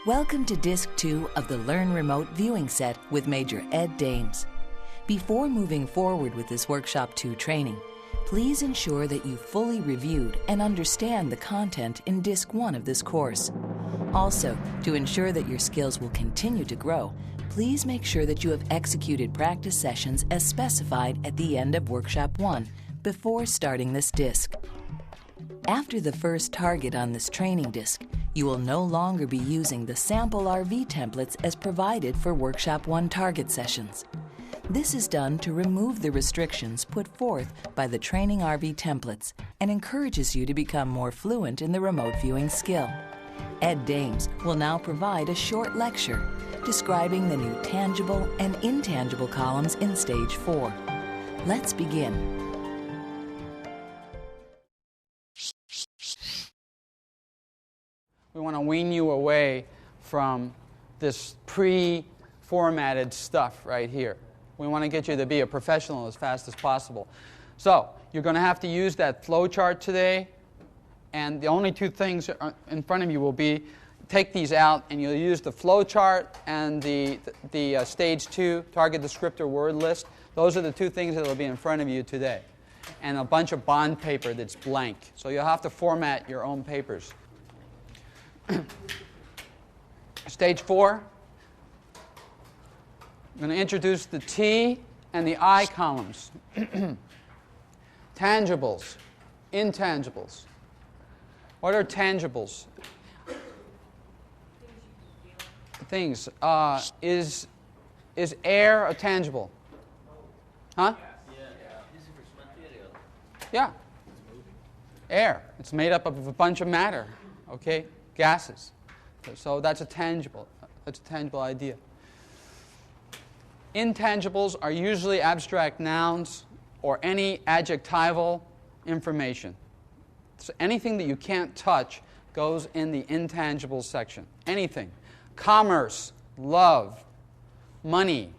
Welcome to Disc 2 of the Learn Remote viewing set with Major Ed Dames. Before moving forward with this Workshop 2 training, please ensure that you fully reviewed and understand the content in Disc 1 of this course. Also, to ensure that your skills will continue to grow, please make sure that you have executed practice sessions as specified at the end of Workshop 1 before starting this disc. After the first target on this training disc, you will no longer be using the sample RV templates as provided for Workshop 1 target sessions. This is done to remove the restrictions put forth by the training RV templates and encourages you to become more fluent in the remote viewing skill. Ed Dames will now provide a short lecture describing the new tangible and intangible columns in Stage 4. Let's begin. We want to wean you away from this pre-formatted stuff right here. We want to get you to be a professional as fast as possible. So you're going to have to use that flow chart today, and the only two things in front of you will be take these out, and you'll use the flow chart and the Stage 2 target descriptor word list. Those are the two things that will be in front of you today, and a bunch of bond paper that's blank. So you'll have to format your own papers. Stage 4, I'm going to introduce the T and the I columns. Tangibles, intangibles. What are tangibles? Things. Is air a tangible? Huh? Yeah. Air. It's made up of a bunch of matter. Okay? Gases. So that's a tangible. That's a tangible idea. Intangibles are usually abstract nouns or any adjectival information. So anything that you can't touch goes in the intangibles section. Anything. Commerce, love, money.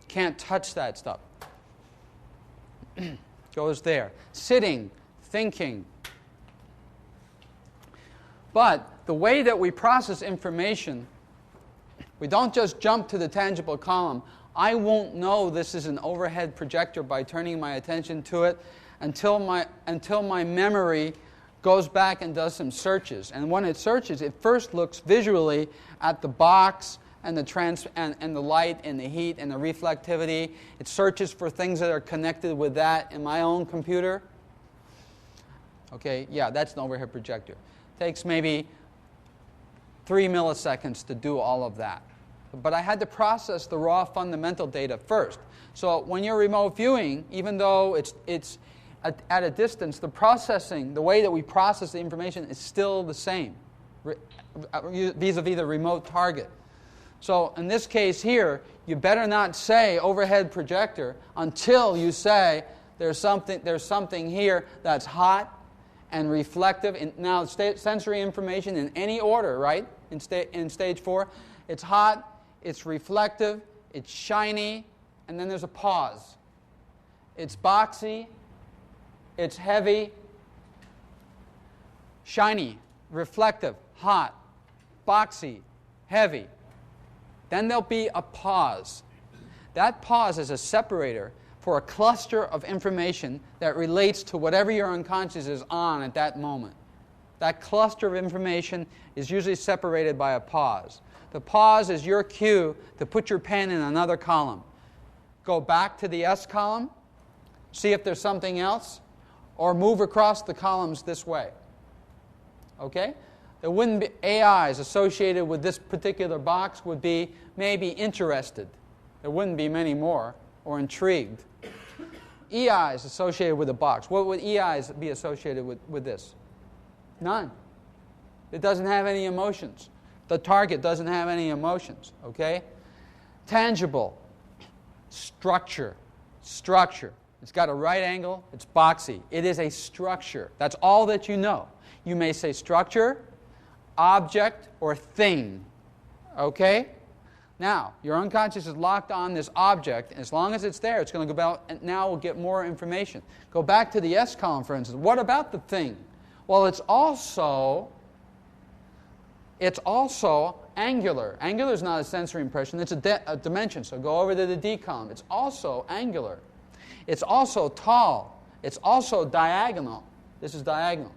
Can't touch that stuff. Goes there. Sitting, thinking. But the way that we process information, we don't just jump to the tangible column. I won't know this is an overhead projector by turning my attention to it until my memory goes back and does some searches. And when it searches, it first looks visually at the box and the light and the heat and the reflectivity. It searches for things that are connected with that in my own computer. Okay, yeah, that's an overhead projector. Takes maybe 3 milliseconds to do all of that. But I had to process the raw fundamental data first. So when you're remote viewing, even though it's at a distance, the way that we process the information is still the same vis-a-vis the remote target. So in this case here, you better not say overhead projector until you say there's something here that's hot and reflective. Now, sensory information in any order, right? In Stage 4, it's hot, it's reflective, it's shiny, and then there's a pause. It's boxy, it's heavy, shiny, reflective, hot, boxy, heavy. Then there'll be a pause. That pause is a separator for a cluster of information that relates to whatever your unconscious is on at that moment. That cluster of information is usually separated by a pause. The pause is your cue to put your pen in another column. Go back to the S column, see if there's something else, or move across the columns this way. Okay? There wouldn't be AIs associated with this particular box would be maybe interested. There wouldn't be many more, or intrigued. EIs associated with the box. What would EIs be associated with this? None. It doesn't have any emotions. The target doesn't have any emotions. Okay? Tangible. Structure. Structure. It's got a right angle. It's boxy. It is a structure. That's all that you know. You may say structure, object, or thing. Okay? Now, your unconscious is locked on this object, and as long as it's there, it's going to go about, and now we'll get more information. Go back to the S column, for instance. What about the thing? Well, it's also It's also angular. Angular is not a sensory impression, it's a dimension. So go over to the D column. It's also angular. It's also tall. It's also diagonal. This is diagonal.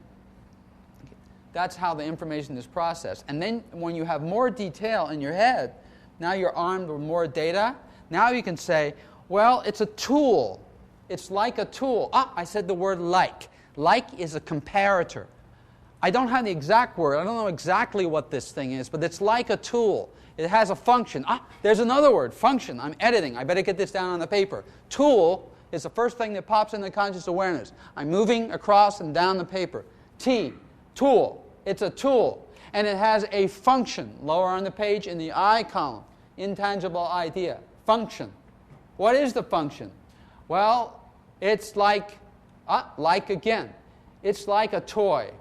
That's how the information is processed. And then when you have more detail in your head, now you're armed with more data. Now you can say, well, it's a tool. It's like a tool. I said the word like. Like is a comparator. I don't have the exact word. I don't know exactly what this thing is, but it's like a tool. It has a function. There's another word, function. I'm editing. I better get this down on the paper. Tool is the first thing that pops into conscious awareness. I'm moving across and down the paper. T, tool. It's a tool. And it has a function. Lower on the page in the I column. Intangible idea. Function. What is the function? Well, it's like again. It's like a toy.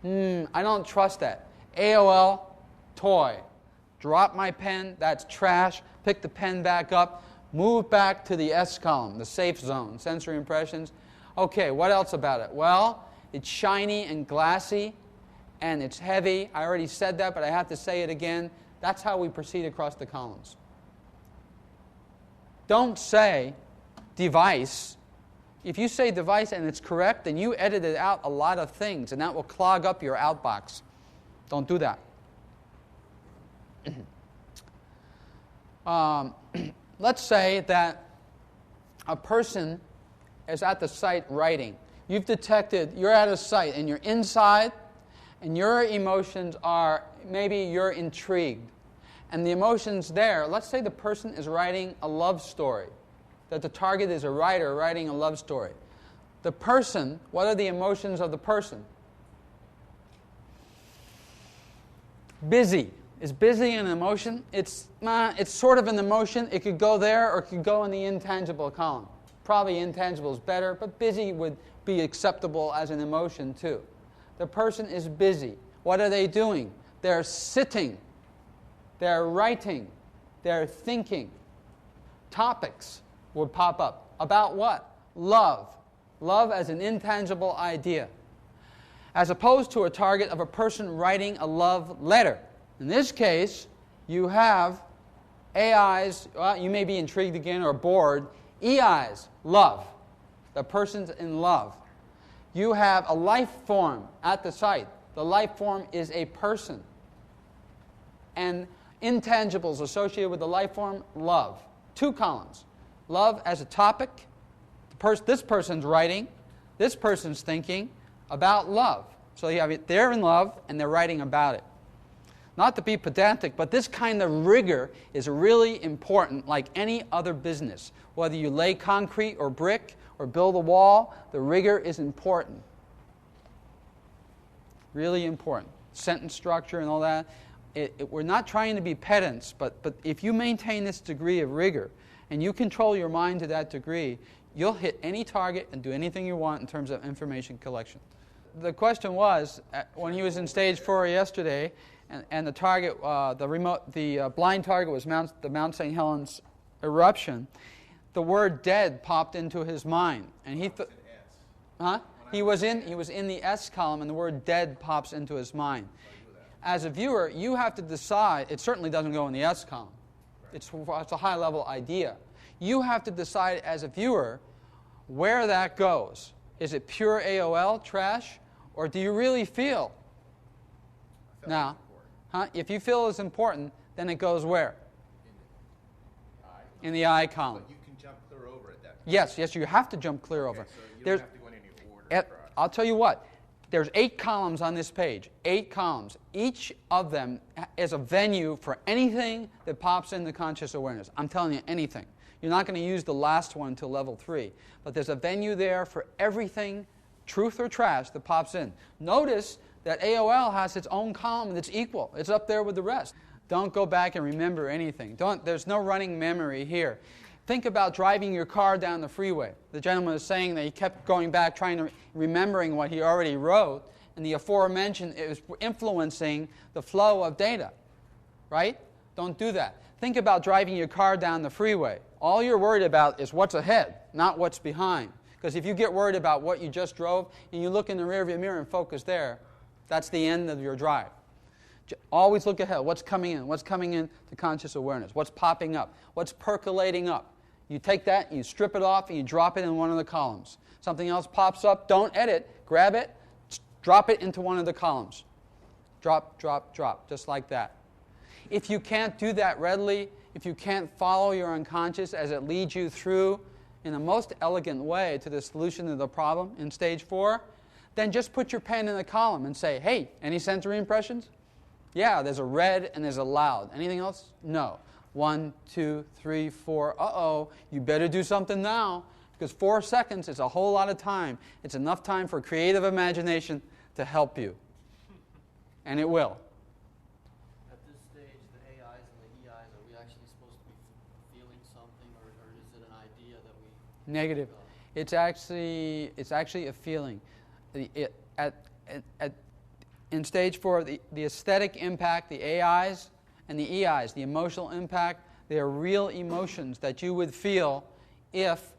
I don't trust that. AOL, toy. Drop my pen, that's trash. Pick the pen back up. Move back to the S column, the safe zone, sensory impressions. Okay, what else about it? Well, it's shiny and glassy, and it's heavy. I already said that, but I have to say it again. That's how we proceed across the columns. Don't say device. If you say device and it's correct, then you edited out a lot of things, and that will clog up your outbox. Don't do that. Let's say that a person is at the site writing. You've detected you're at a site and you're inside, and your emotions are, maybe you're intrigued. And the emotions there, let's say the person is writing a love story, that the target is a writer writing a love story. The person, what are the emotions of the person? Busy. Is busy an emotion? It's sort of an emotion. It could go there or it could go in the intangible column. Probably intangible is better, but busy would be acceptable as an emotion too. The person is busy. What are they doing? They're sitting. They're writing. They're thinking. Topics would pop up. About what? Love. Love as an intangible idea. As opposed to a target of a person writing a love letter. In this case, you have AIs, you may be intrigued again or bored. EIs, love. The person's in love. You have a life form at the site. The life form is a person. And intangibles associated with the life form, love. 2 columns. Love as a topic. This person's writing. This person's thinking about love. So you have it, they're in love and they're writing about it. Not to be pedantic, but this kind of rigor is really important, like any other business. Whether you lay concrete or brick or build a wall, the rigor is important. Really important. Sentence structure and all that. We're not trying to be pedants, but if you maintain this degree of rigor and you control your mind to that degree, you'll hit any target and do anything you want in terms of information collection. The question was, when he was in stage 4 yesterday, and the target, the blind target was the Mount St. Helens eruption, the word dead popped into his mind, and he was in the S column, and the word dead pops into his mind. As a viewer, you have to decide. It certainly doesn't go in the S column. It's a high-level idea. You have to decide as a viewer where that goes. Is it pure AOL trash, or do you really feel? Now, if you feel it's important, then it goes where? In the I column. But you can jump clear over at that point. Yes, you have to jump clear over. So you don't have to go in any order. I'll tell you what. There's 8 columns on this page. 8 columns. Each of them is a venue for anything that pops into conscious awareness. I'm telling you, anything. You're not going to use the last one until level 3. But there's a venue there for everything, truth or trash, that pops in. Notice that AOL has its own column that's equal. It's up there with the rest. Don't go back and remember anything. There's no running memory here. Think about driving your car down the freeway. The gentleman was saying that he kept going back, remembering what he already wrote, and the aforementioned, it was influencing the flow of data, right? Don't do that. Think about driving your car down the freeway. All you're worried about is what's ahead, not what's behind. Because if you get worried about what you just drove, and you look in the rearview mirror and focus there, that's the end of your drive. Always look ahead. What's coming in? What's coming in to conscious awareness? What's popping up? What's percolating up? You take that, you strip it off, and you drop it in one of the columns. Something else pops up, don't edit. Grab it, drop it into one of the columns. Drop, drop, drop, just like that. If you can't do that readily, if you can't follow your unconscious as it leads you through in the most elegant way to the solution of the problem in stage 4, then just put your pen in the column and say, hey, any sensory impressions? Yeah, there's a red and there's a loud. Anything else? No. 1, 2, 3, 4. Uh-oh, you better do something now, because 4 seconds is a whole lot of time. It's enough time for creative imagination to help you. And it will. At this stage, the AIs and the EIs, are we actually supposed to be feeling something, or is it an idea that we... Negative. It's actually a feeling. In stage 4, the aesthetic impact, the AIs and the EIs, the emotional impact, they are real emotions that you would feel if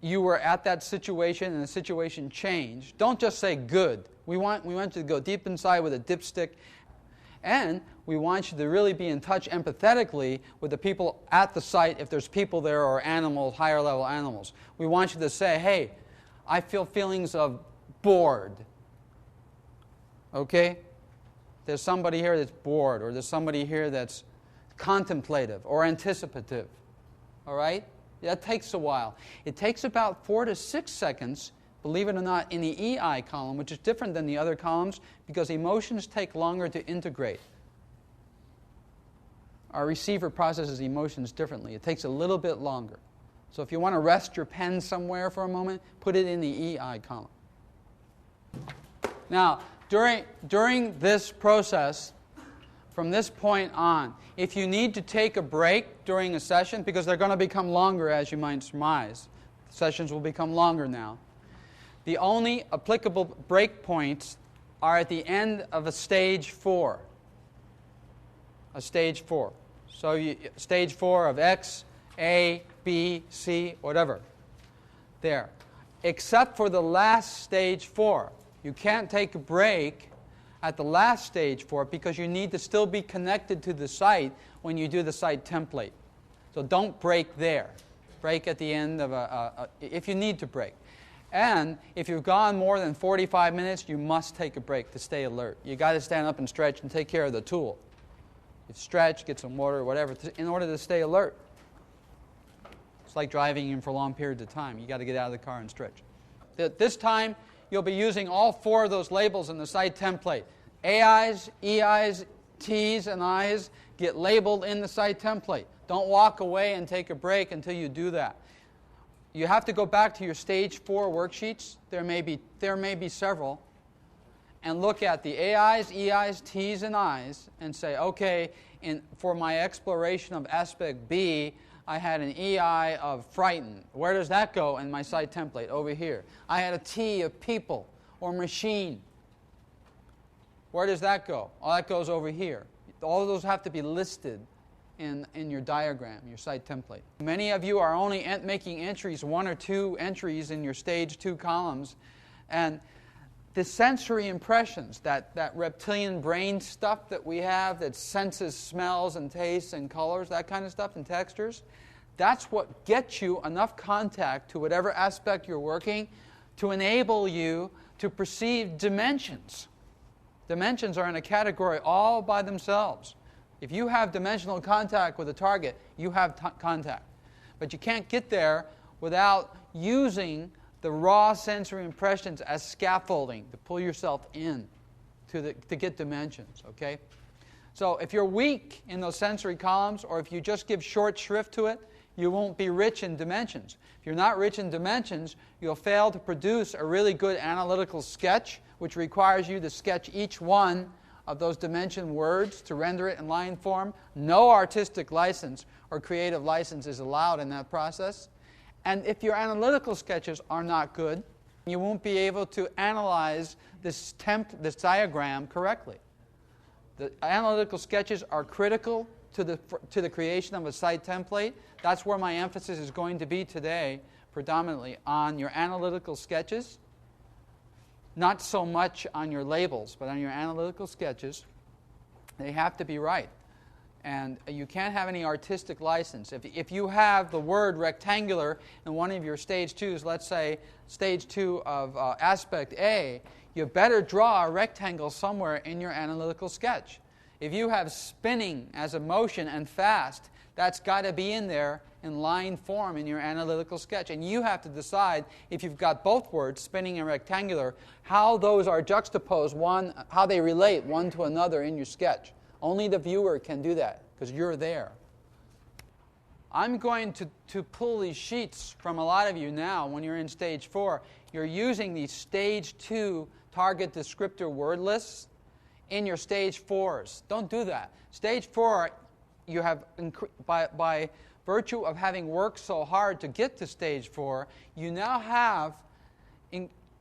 you were at that situation and the situation changed. Don't just say good. We want you to go deep inside with a dipstick, and we want you to really be in touch empathetically with the people at the site if there's people there or animals, higher level animals. We want you to say, hey, I feel feelings of bored. Okay? There's somebody here that's bored, or there's somebody here that's contemplative or anticipative. All right? That takes a while. It takes about 4 to 6 seconds, believe it or not, in the EI column, which is different than the other columns because emotions take longer to integrate. Our receiver processes emotions differently. It takes a little bit longer. So if you want to rest your pen somewhere for a moment, put it in the EI column. Now, during this process, from this point on, if you need to take a break during a session, because they're going to become longer as you might surmise, sessions will become longer now, the only applicable break points are at the end of a stage 4. A stage 4. So stage 4 of X, A, B, C, whatever. There. Except for the last stage 4. You can't take a break at the last stage 4 because you need to still be connected to the site when you do the site template. So don't break there. Break at the end of if you need to break. And if you've gone more than 45 minutes, you must take a break to stay alert. You've got to stand up and stretch and take care of the tool. You stretch, get some water, whatever, in order to stay alert. It's like driving in for long periods of time. You've got to get out of the car and stretch. This time, you'll be using all 4 of those labels in the site template. AIs, EIs, T's, and I's get labeled in the site template. Don't walk away and take a break until you do that. You have to go back to your stage 4 worksheets. There may be several. And look at the AIs, EIs, T's, and I's and say, okay, for my exploration of aspect B, I had an EI of frightened. Where does that go in my site template? Over here. I had a T of people or machine. Where does that go? Oh, that goes over here. All of those have to be listed in your diagram, your site template. Many of you are only making entries, 1 or 2 entries in your stage 2 columns. And the sensory impressions, that reptilian brain stuff that we have that senses smells and tastes and colors, that kind of stuff, and textures, that's what gets you enough contact to whatever aspect you're working to enable you to perceive dimensions. Dimensions are in a category all by themselves. If you have dimensional contact with a target, you have contact. But you can't get there without using the raw sensory impressions as scaffolding to pull yourself in to get dimensions, okay? So if you're weak in those sensory columns, or if you just give short shrift to it, you won't be rich in dimensions. If you're not rich in dimensions, you'll fail to produce a really good analytical sketch, which requires you to sketch each one of those dimension words to render it in line form. No artistic license or creative license is allowed in that process. And if your analytical sketches are not good, you won't be able to analyze this diagram correctly. The analytical sketches are critical to the creation of a site template. That's where my emphasis is going to be today, predominantly on your analytical sketches. Not so much on your labels, but on your analytical sketches. They have to be right. And you can't have any artistic license. If you have the word rectangular in one of your stage 2s, let's say stage 2 of aspect A, you better draw a rectangle somewhere in your analytical sketch. If you have spinning as a motion and fast, that's got to be in there in line form in your analytical sketch. And you have to decide, if you've got both words, spinning and rectangular, how those are juxtaposed, how they relate one to another in your sketch. Only the viewer can do that, because you're there. I'm going to pull these sheets from a lot of you now when you're in stage 4. You're using these stage 2 target descriptor word lists in your stage 4s. Don't do that. Stage 4, you have, by virtue of having worked so hard to get to stage 4, you now have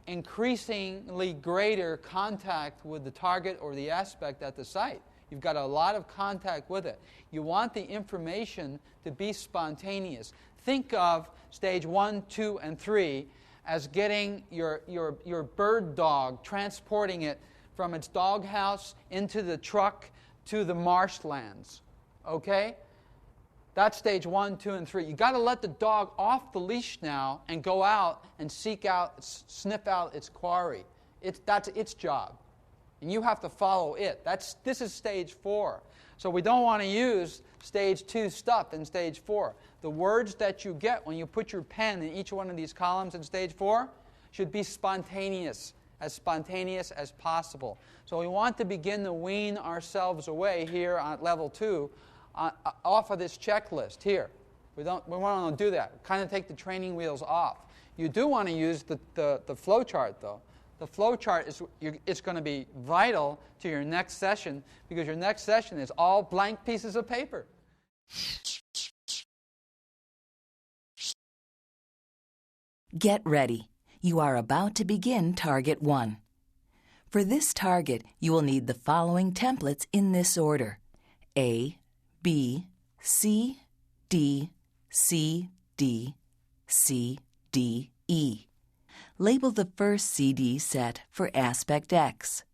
increasingly greater contact with the target or the aspect at the site. You've got a lot of contact with it. You want the information to be spontaneous. Think of stage 1, 2, and 3 as getting your bird dog, transporting it from its doghouse into the truck to the marshlands. Okay? That's stage 1, 2, and 3. You've got to let the dog off the leash now and go out and sniff out its quarry. That's its job. And you have to follow it. This is stage 4. So we don't want to use stage 2 stuff in stage 4. The words that you get when you put your pen in each one of these columns in stage 4 should be spontaneous as possible. So we want to begin to wean ourselves away here at level 2 off of this checklist here. We want to do that. Kind of take the training wheels off. You do want to use the flow chart, though. The flow chart is going to be vital to your next session, because your next session is all blank pieces of paper. Get ready. You are about to begin Target 1. For this target, you will need the following templates in this order: A, B, C, D, C, D, C, D, E. Label the first CD set for aspect X,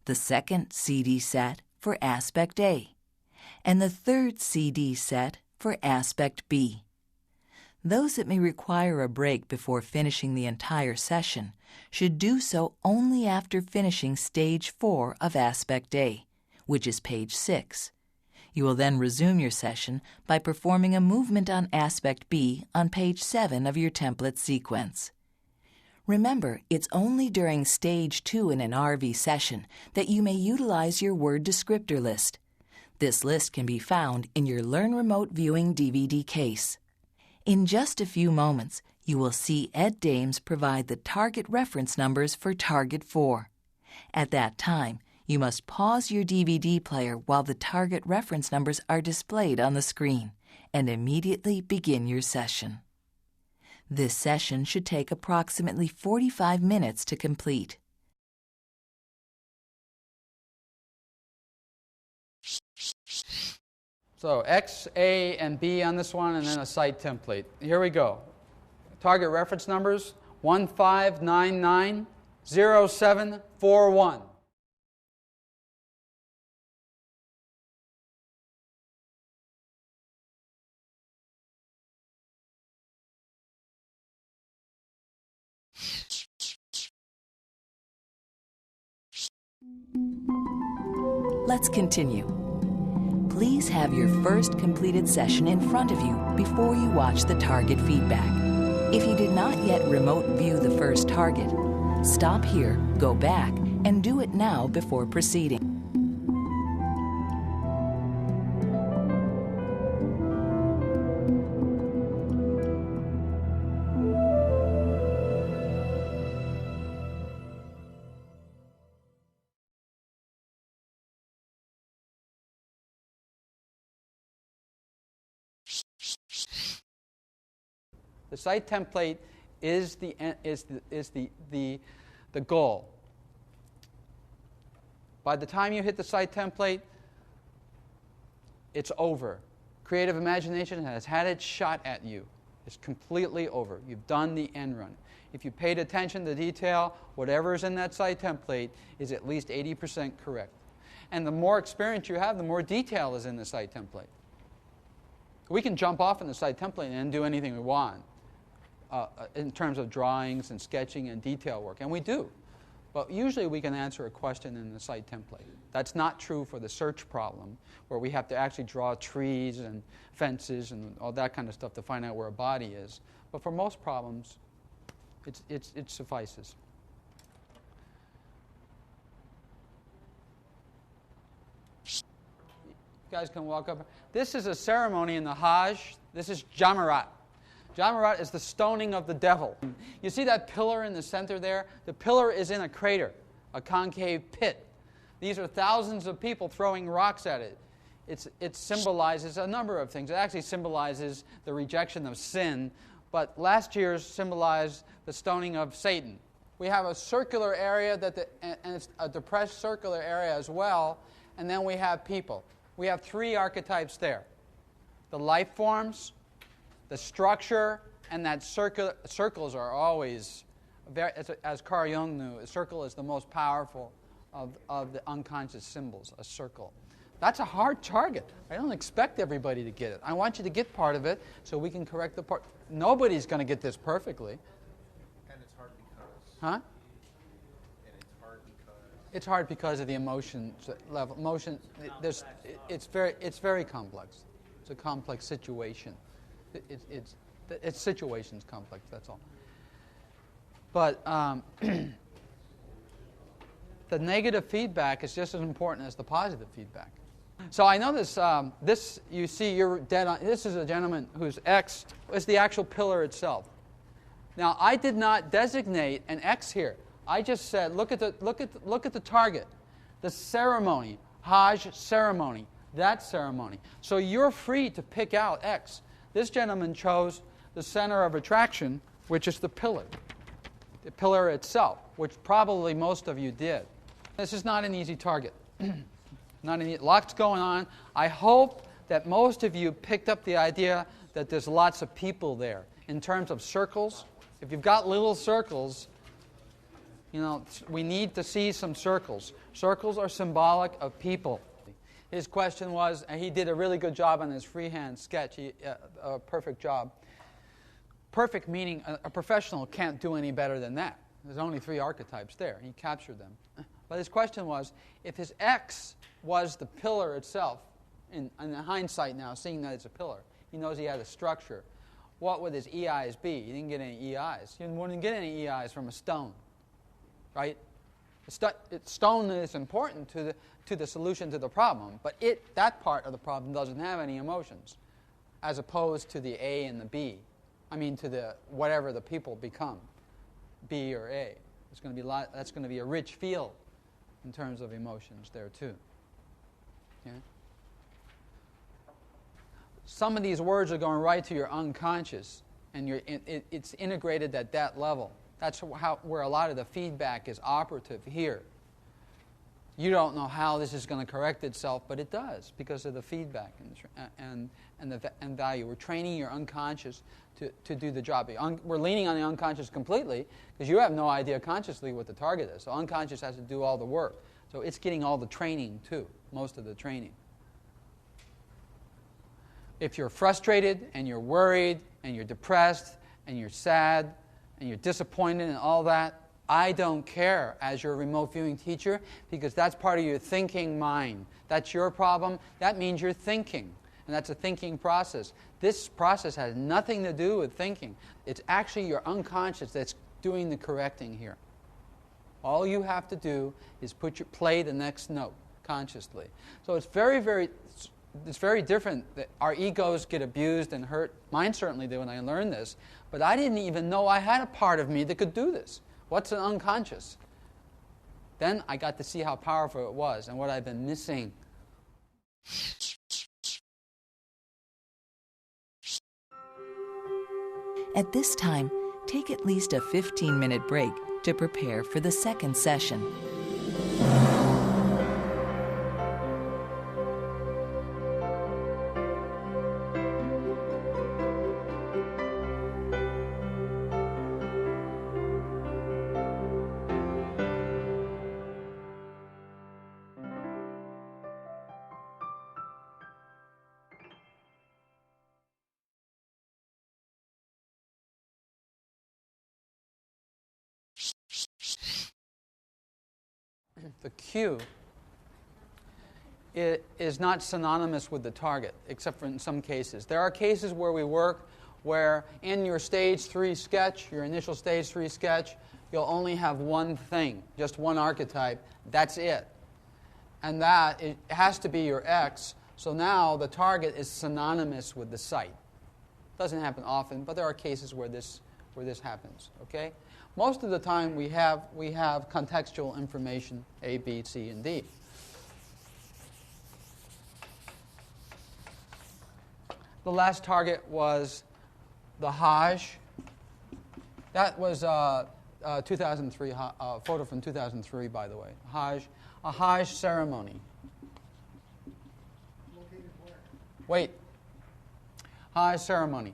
the second CD set for aspect A, and the third CD set for aspect B. Those that may require a break before finishing the entire session should do so only after finishing stage 4 of aspect A, which is page 6. You will then resume your session by performing a movement on aspect B on page 7 of your template sequence. Remember, it's only during stage 2 in an RV session that you may utilize your word descriptor list. This list can be found in your Learn Remote Viewing DVD case. In just a few moments, you will see Ed Dames provide the target reference numbers for Target 4. At that time, you must pause your DVD player while the target reference numbers are displayed on the screen and immediately begin your session. This session should take approximately 45 minutes to complete. So X, A, and B on this one, and then a site template. Here we go. Target reference numbers: 15990741. Let's continue. Please have your first completed session in front of you before you watch the target feedback. If you did not yet remote view the first target, stop here, go back, and do it now before proceeding. The site template is the goal. By the time you hit the site template, it's over. Creative imagination has had its shot at you. It's completely over. You've done the end run. If you paid attention to detail, whatever is in that site template is at least 80% correct. And the more experience you have, the more detail is in the site template. We can jump off in the site template and do anything we want in terms of drawings and sketching and detail work, and we do. But usually we can answer a question in the site template. That's not true for the search problem, where we have to actually draw trees and fences and all that kind of stuff to find out where a body is. But for most problems, it suffices. You guys can walk up. This is a ceremony in the Hajj. This is Jamarat. Jamarat is the stoning of the devil. You see that pillar in the center there? The pillar is in a crater, a concave pit. These are thousands of people throwing rocks at it. It symbolizes a number of things. It actually symbolizes the rejection of sin, but last year's symbolized the stoning of Satan. We have a circular area, and it's a depressed circular area as well, and then we have people. We have three archetypes there. The life forms, the structure, and that circles are always, as Carl Jung knew, a circle is the most powerful of the unconscious symbols, a circle. That's a hard target. I don't expect everybody to get it. I want you to get part of it so we can correct the part. Nobody's going to get this perfectly. And it's hard because... Huh? And it's hard because... It's hard because of the emotion level. It's very complex. It's a complex situation. It's situations complex, that's all. But the negative feedback is just as important as the positive feedback. So I know this you see, you're dead on. This is a gentleman whose X is the actual pillar itself. Now I did not designate an X here. I just said, look at the target, the ceremony, Hajj ceremony, that ceremony. So you're free to pick out X. This gentleman chose the center of attraction, which is the pillar itself, which probably most of you did. This is not an easy target. Lots going on. I hope that most of you picked up the idea that there's lots of people there. In terms of circles, if you've got little circles, we need to see some circles. Circles are symbolic of people. His question was, and he did a really good job on his freehand sketch, a perfect job. Perfect meaning a professional can't do any better than that. There's only three archetypes there. He captured them. But his question was, if his X was the pillar itself, in hindsight now, seeing that it's a pillar, he knows he had a structure, what would his EIs be? He didn't get any EIs. He wouldn't get any EIs from a stone, right? Stone is important to the solution to the problem, but that part of the problem doesn't have any emotions, as opposed to the A and the B. I mean, to the whatever the people become, B or A. That's going to be a rich field in terms of emotions there too. Okay? Some of these words are going right to your unconscious, and it's integrated at that level. That's where a lot of the feedback is operative here. You don't know how this is going to correct itself, but it does because of the feedback and value. We're training your unconscious to do the job. We're leaning on the unconscious completely because you have no idea consciously what the target is. So unconscious has to do all the work. So it's getting all the training too, most of the training. If you're frustrated and you're worried and you're depressed and you're sad and you're disappointed and all that, I don't care as your remote viewing teacher because that's part of your thinking mind. That's your problem. That means you're thinking, and that's a thinking process. This process has nothing to do with thinking. It's actually your unconscious that's doing the correcting here. All you have to do is play the next note consciously. So it's very different. That our egos get abused and hurt. Mine certainly did when I learned this, but I didn't even know I had a part of me that could do this. What's an unconscious? Then I got to see how powerful it was and what I've been missing. At this time, take at least a 15-minute break to prepare for the second session. the Q is not synonymous with the target, except for in some cases. There are cases where we work where in your stage 3 sketch, your initial stage 3 sketch, you'll only have one thing, just one archetype. That's it. And that it has to be your X. So now the target is synonymous with the site. Doesn't happen often, but there are cases where this happens. Okay? Most of the time we have contextual information A, B, C, and D. The last target was the Hajj. That was 2003 photo from 2003, by the way. A Hajj ceremony. Wait. Hajj ceremony.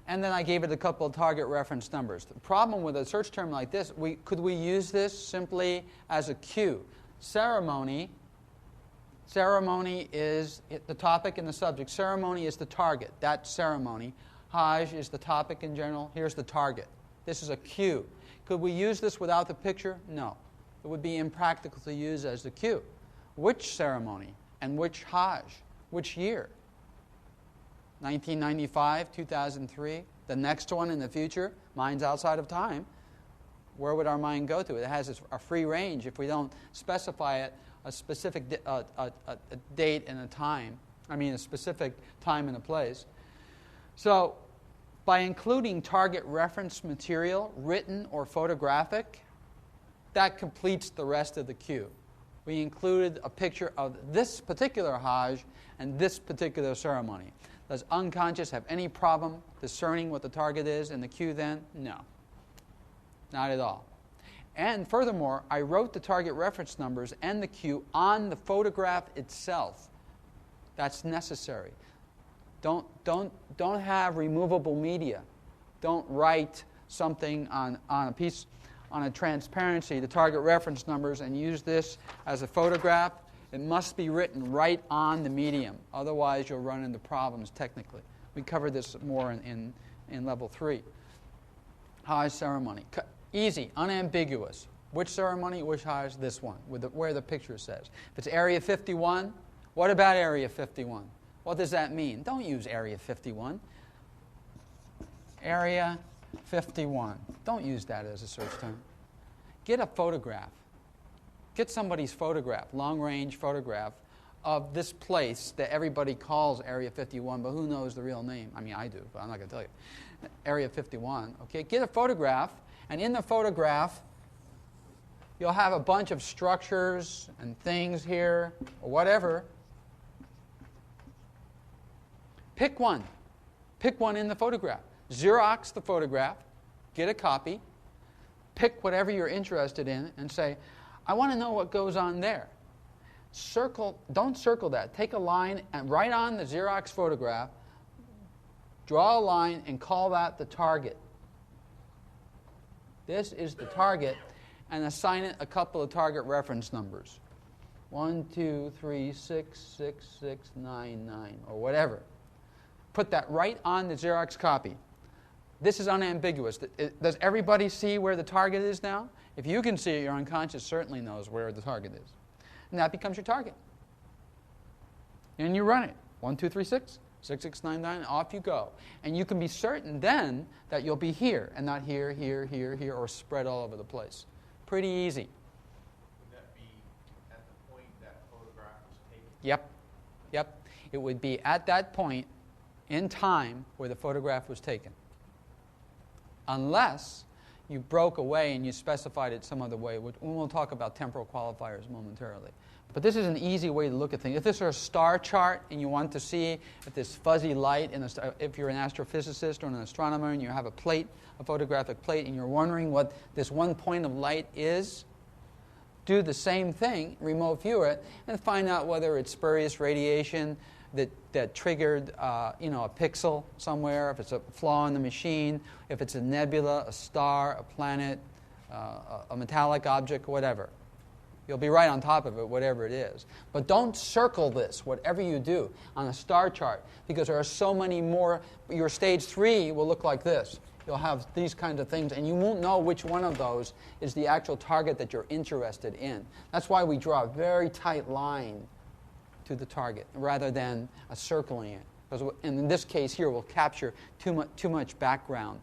And then I gave it a couple of target reference numbers. The problem with a search term like this, could we use this simply as a cue? Ceremony is the topic and the subject. Ceremony is the target. That's ceremony. Hajj is the topic in general. Here's the target. This is a cue. Could we use this without the picture? No. It would be impractical to use as the cue. Which ceremony and which Hajj? Which year? 1995, 2003, the next one in the future, mind's outside of time. Where would our mind go to? It has a free range if we don't specify it, a specific a date and a time. I mean, a specific time and a place. So, by including target reference material, written or photographic, that completes the rest of the cue. We included a picture of this particular Hajj and this particular ceremony. Does unconscious have any problem discerning what the target is in the cue then? No. Not at all. And furthermore, I wrote the target reference numbers and the cue on the photograph itself. That's necessary. Don't have removable media. Don't write something on a transparency, the target reference numbers, and use this as a photograph. It must be written right on the medium. Otherwise, you'll run into problems technically. We covered this more in level 3. Hajj ceremony. Easy, unambiguous. Which ceremony, which Hajj? This one, where the picture says. If it's Area 51, what about Area 51? What does that mean? Don't use Area 51. Area 51. Don't use that as a search term. Get a photograph. Get somebody's photograph, long-range photograph, of this place that everybody calls Area 51, but who knows the real name? I mean, I do, but I'm not going to tell you. Area 51, okay? Get a photograph, and in the photograph, you'll have a bunch of structures and things here, or whatever. Pick one. Pick one in the photograph. Xerox the photograph, get a copy, pick whatever you're interested in, and say, I want to know what goes on there. Don't circle that. Take a line and right on the Xerox photograph, draw a line and call that the target. This is the target, and assign it a couple of target reference numbers. 1, 2, 3, 6, 6, 6, 9, 9, or whatever. Put that right on the Xerox copy. This is unambiguous. Does everybody see where the target is now? If you can see it, your unconscious certainly knows where the target is. And that becomes your target. And you run it. 1, 2, 3, 6, 6, 6, 9, 9, off you go. And you can be certain then that you'll be here and not here, here, here, here, or spread all over the place. Pretty easy. Would that be at the point that photograph was taken? Yep. Yep. It would be at that point in time where the photograph was taken. Unless you broke away and you specified it some other way. We'll talk about temporal qualifiers momentarily. But this is an easy way to look at things. If this is a star chart and you want to see if there's fuzzy light, if you're an astrophysicist or an astronomer and you have a photographic plate, and you're wondering what this one point of light is, do the same thing, remote view it, and find out whether it's spurious radiation that triggered a pixel somewhere, if it's a flaw in the machine, if it's a nebula, a star, a planet, a metallic object, whatever. You'll be right on top of it, whatever it is. But don't circle this, whatever you do, on a star chart, because there are so many more. Your stage 3 will look like this. You'll have these kinds of things, and you won't know which one of those is the actual target that you're interested in. That's why we draw a very tight line to the target rather than circling it. Because in this case here, we'll capture too much background.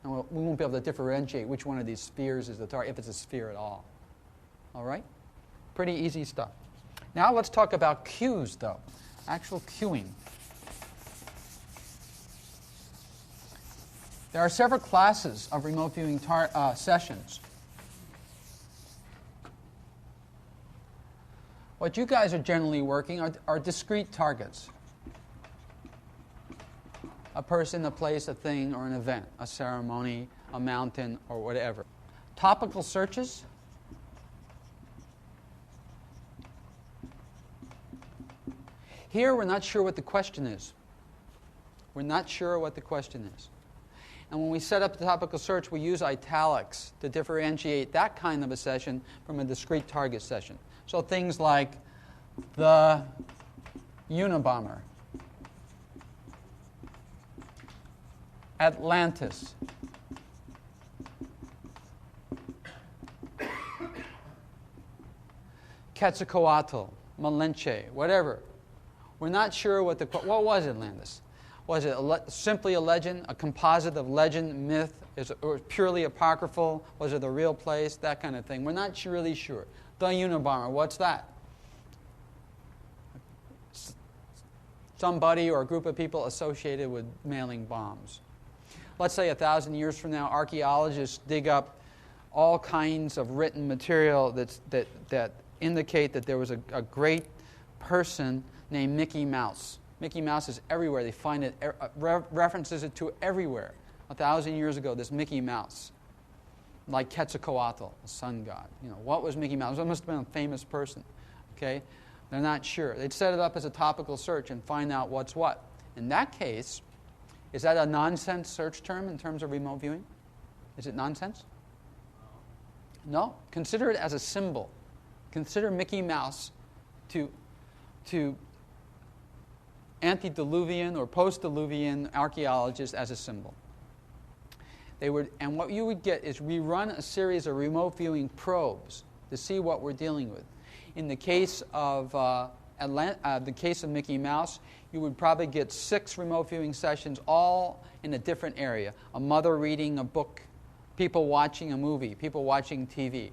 And we won't be able to differentiate which one of these spheres is the target, if it's a sphere at all. All right? Pretty easy stuff. Now let's talk about cues, though. Actual cueing. There are several classes of remote viewing sessions. What you guys are generally working are discrete targets. A person, a place, a thing, or an event, a ceremony, a mountain, or whatever. Topical searches. Here, we're not sure what the question is. We're not sure what the question is. And when we set up the topical search, we use italics to differentiate that kind of a session from a discrete target session. So things like the Unabomber, Atlantis, Quetzalcoatl, Malinche, whatever. We're not sure what was Atlantis. Was it simply a legend, a composite of legend, myth? Is it purely apocryphal? Was it a real place? That kind of thing. We're not really sure. The Unabomber, what's that? Somebody or a group of people associated with mailing bombs. Let's say 1,000 years from now, archaeologists dig up all kinds of written material that indicate that there was a great person named Mickey Mouse. Mickey Mouse is everywhere. They find it, references it to everywhere. 1,000 years ago, this Mickey Mouse, like Quetzalcoatl, the sun god. What was Mickey Mouse? It must have been a famous person. Okay, they're not sure. They'd set it up as a topical search and find out what's what. In that case, is that a nonsense search term in terms of remote viewing? Is it nonsense? No. Consider it as a symbol. Consider Mickey Mouse to antediluvian or post-diluvian archaeologists as a symbol. And what you would get is we run a series of remote viewing probes to see what we're dealing with. In the case of Mickey Mouse, you would probably get 6 remote viewing sessions, all in a different area. A mother reading a book, people watching a movie, people watching TV.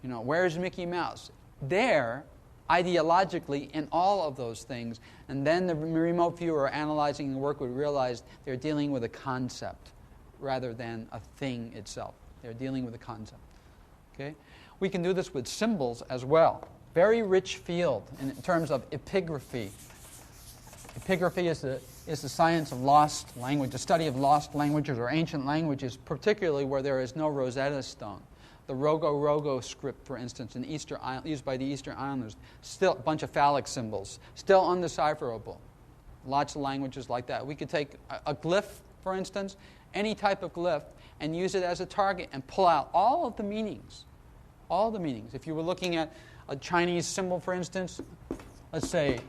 Where's Mickey Mouse? There, ideologically, in all of those things. And then the remote viewer analyzing the work would realize they're dealing with a concept rather than a thing itself. They're dealing with a concept. Okay? We can do this with symbols as well. Very rich field in terms of epigraphy. Epigraphy is the science of lost language, the study of lost languages or ancient languages, particularly where there is no Rosetta Stone. The Rogo script, for instance, in used by the Eastern Islanders, still a bunch of phallic symbols, still undecipherable. Lots of languages like that. We could take a glyph, for instance, any type of glyph, and use it as a target and pull out all of the meanings. All the meanings. If you were looking at a Chinese symbol, for instance, let's say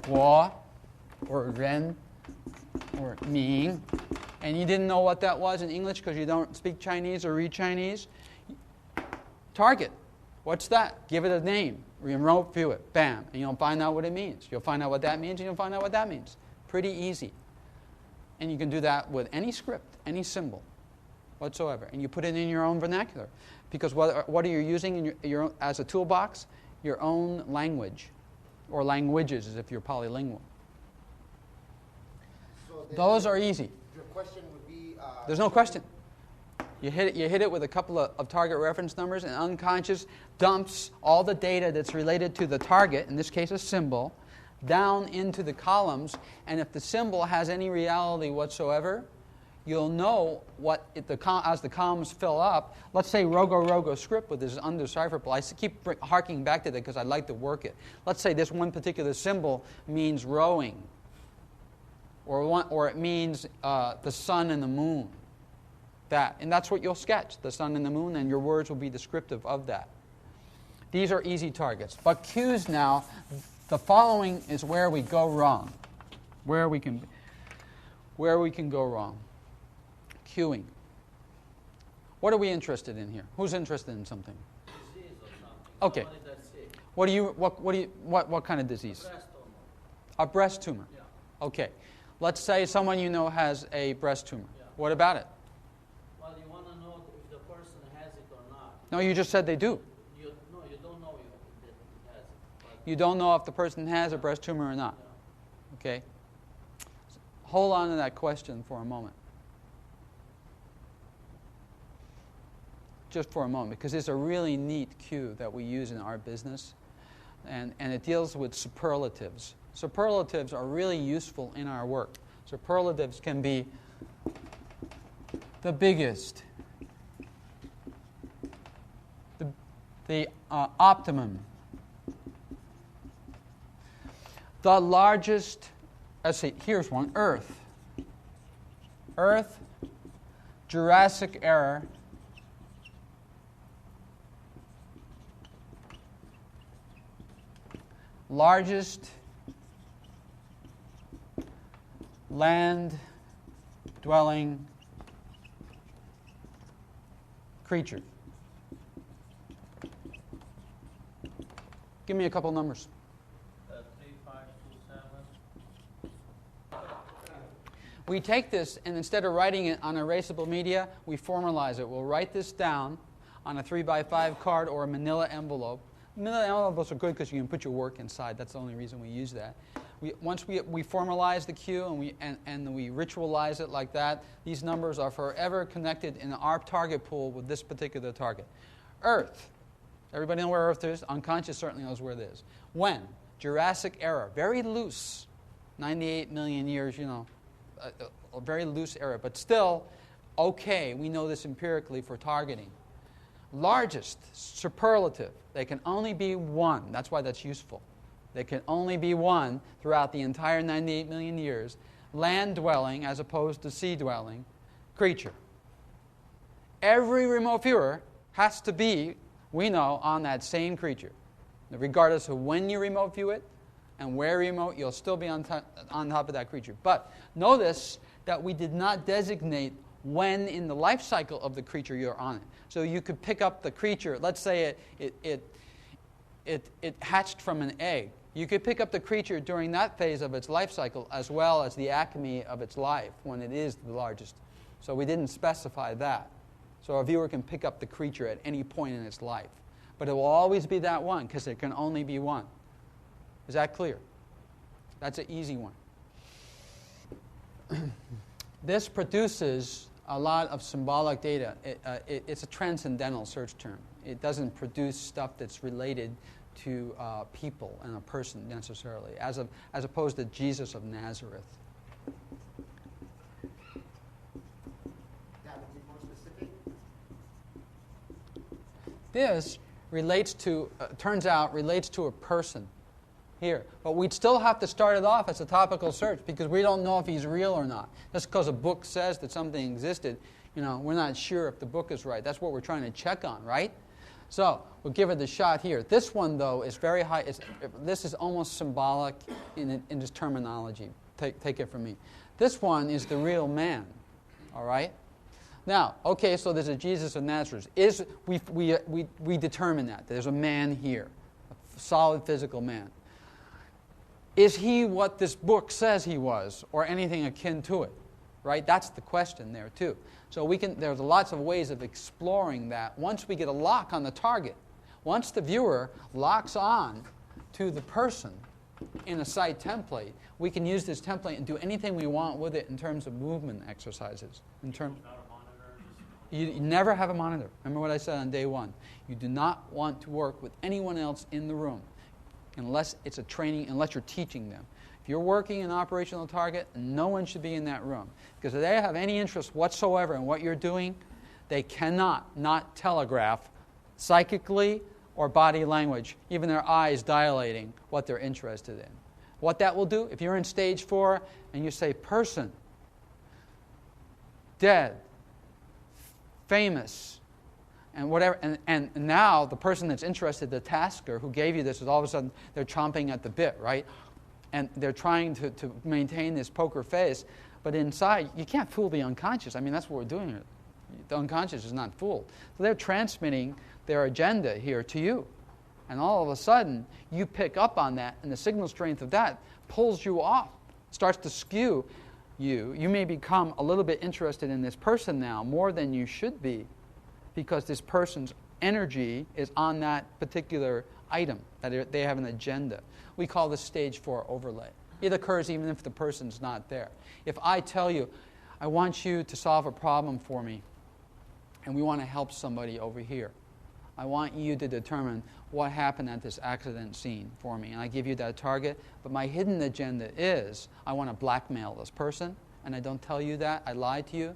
Hua or Ren or Ming, and you didn't know what that was in English because you don't speak Chinese or read Chinese, target. What's that? Give it a name. Remote view it. Bam. And you'll find out what it means. You'll find out what that means, and you'll find out what that means. Pretty easy. And you can do that with any script, any symbol whatsoever. And you put it in your own vernacular. Because what are you using in your as a toolbox? Your own language. Or languages, as if you're polylingual. So those are easy. Your question would be... There's no question. You hit it with a couple of target reference numbers, and unconscious dumps all the data that's related to the target, in this case a symbol, down into the columns. And if the symbol has any reality whatsoever, you'll know what as the columns fill up. Let's say Rogo script, but this is undecipherable. I keep harking back to that because I like to work it. Let's say this one particular symbol means rowing, or it means the sun and the moon. And that's what you'll sketch, the sun and the moon, and your words will be descriptive of that. These are easy targets. But cues now, the following is where we go wrong. Where where we can go wrong. Cueing. What are we interested in here? Who's interested in something? Disease or something. Okay. Somebody that's sick. What kind of disease? Breast tumor. A breast tumor. Yeah. Okay. Let's say someone you know has a breast tumor. Yeah. What about it? Well, you want to know if the person has it or not. No, you just said they do. You don't know if it has it. But You don't know if the person has a breast tumor or not. yeah. Okay? Hold on to that question for a moment. Just for a moment, because it's a really neat cue that we use in our business, and it deals with superlatives. Superlatives are really useful in our work. Superlatives can be the biggest, the optimum, the largest. Let's see, here's one, Earth. Earth, Jurassic era, largest land-dwelling creature. Give me a couple numbers. 3527. We take this, and instead of writing it on erasable media, we formalize it. We'll write this down on a 3x5 card or a manila envelope. Manila envelopes are good because you can put your work inside. That's the only reason we use that. Once we formalize the cue and we ritualize it like that, these numbers are forever connected in our target pool with this particular target. Earth. Everybody know where Earth is? Unconscious certainly knows where it is. When? Jurassic era. Very loose. 98 million years, a very loose era. But still, okay, we know this empirically for targeting. Largest, superlative. They can only be one. That's why that's useful. They can only be one throughout the entire 98 million years. Land-dwelling, as opposed to sea-dwelling, creature. Every remote viewer has to be, we know, on that same creature. Regardless of when you remote view it and where remote, you'll still be on top of that creature. But notice that we did not designate when in the life cycle of the creature you're on it. So you could pick up the creature. Let's say it hatched from an egg. You could pick up the creature during that phase of its life cycle as well as the acme of its life when it is the largest. So we didn't specify that. So a viewer can pick up the creature at any point in its life. But it will always be that one because there can only be one. Is that clear? That's an easy one. This produces a lot of symbolic data. It's a transcendental search term. It doesn't produce stuff that's related to people and a person necessarily, as opposed to Jesus of Nazareth. That would be more specific? This relates to, turns out, relates to a person here. But we'd still have to start it off as a topical search because we don't know if he's real or not. Just because a book says that something existed, we're not sure if the book is right. That's what we're trying to check on, right? So we'll give it the shot here. This one, though, is very high. This is almost symbolic in its terminology. Take it from me. This one is the real man, all right? Now, okay, so there's a Jesus of Nazareth. We determine that. There's a man here, a solid physical man. Is he what this book says he was, or anything akin to it? Right? That's the question there, too. So there's lots of ways of exploring that once we get a lock on the target. Once the viewer locks on to the person in a site template, we can use this template and do anything we want with it in terms of movement exercises. You never have a monitor. Remember what I said on day one. You do not want to work with anyone else in the room unless it's a training, unless you're teaching them. If you're working an operational target, no one should be in that room. Because if they have any interest whatsoever in what you're doing, they cannot not telegraph psychically or body language, even their eyes dilating, what they're interested in. What that will do, if you're in stage 4 and you say person, dead, famous, and whatever, and now the person that's interested, the tasker who gave you this, is all of a sudden they're chomping at the bit, right? And they're trying to maintain this poker face. But inside, you can't fool the unconscious. I mean, that's what we're doing here. The unconscious is not fooled. So they're transmitting their agenda here to you. And all of a sudden, you pick up on that, and the signal strength of that pulls you off, starts to skew you. You may become a little bit interested in this person now, more than you should be, because this person's energy is on that particular item, that they have an agenda. We call this stage 4 overlay. It occurs even if the person's not there. If I tell you, I want you to solve a problem for me, and we want to help somebody over here. I want you to determine what happened at this accident scene for me. And I give you that target, but my hidden agenda is I want to blackmail this person, and I don't tell you that. I lie to you.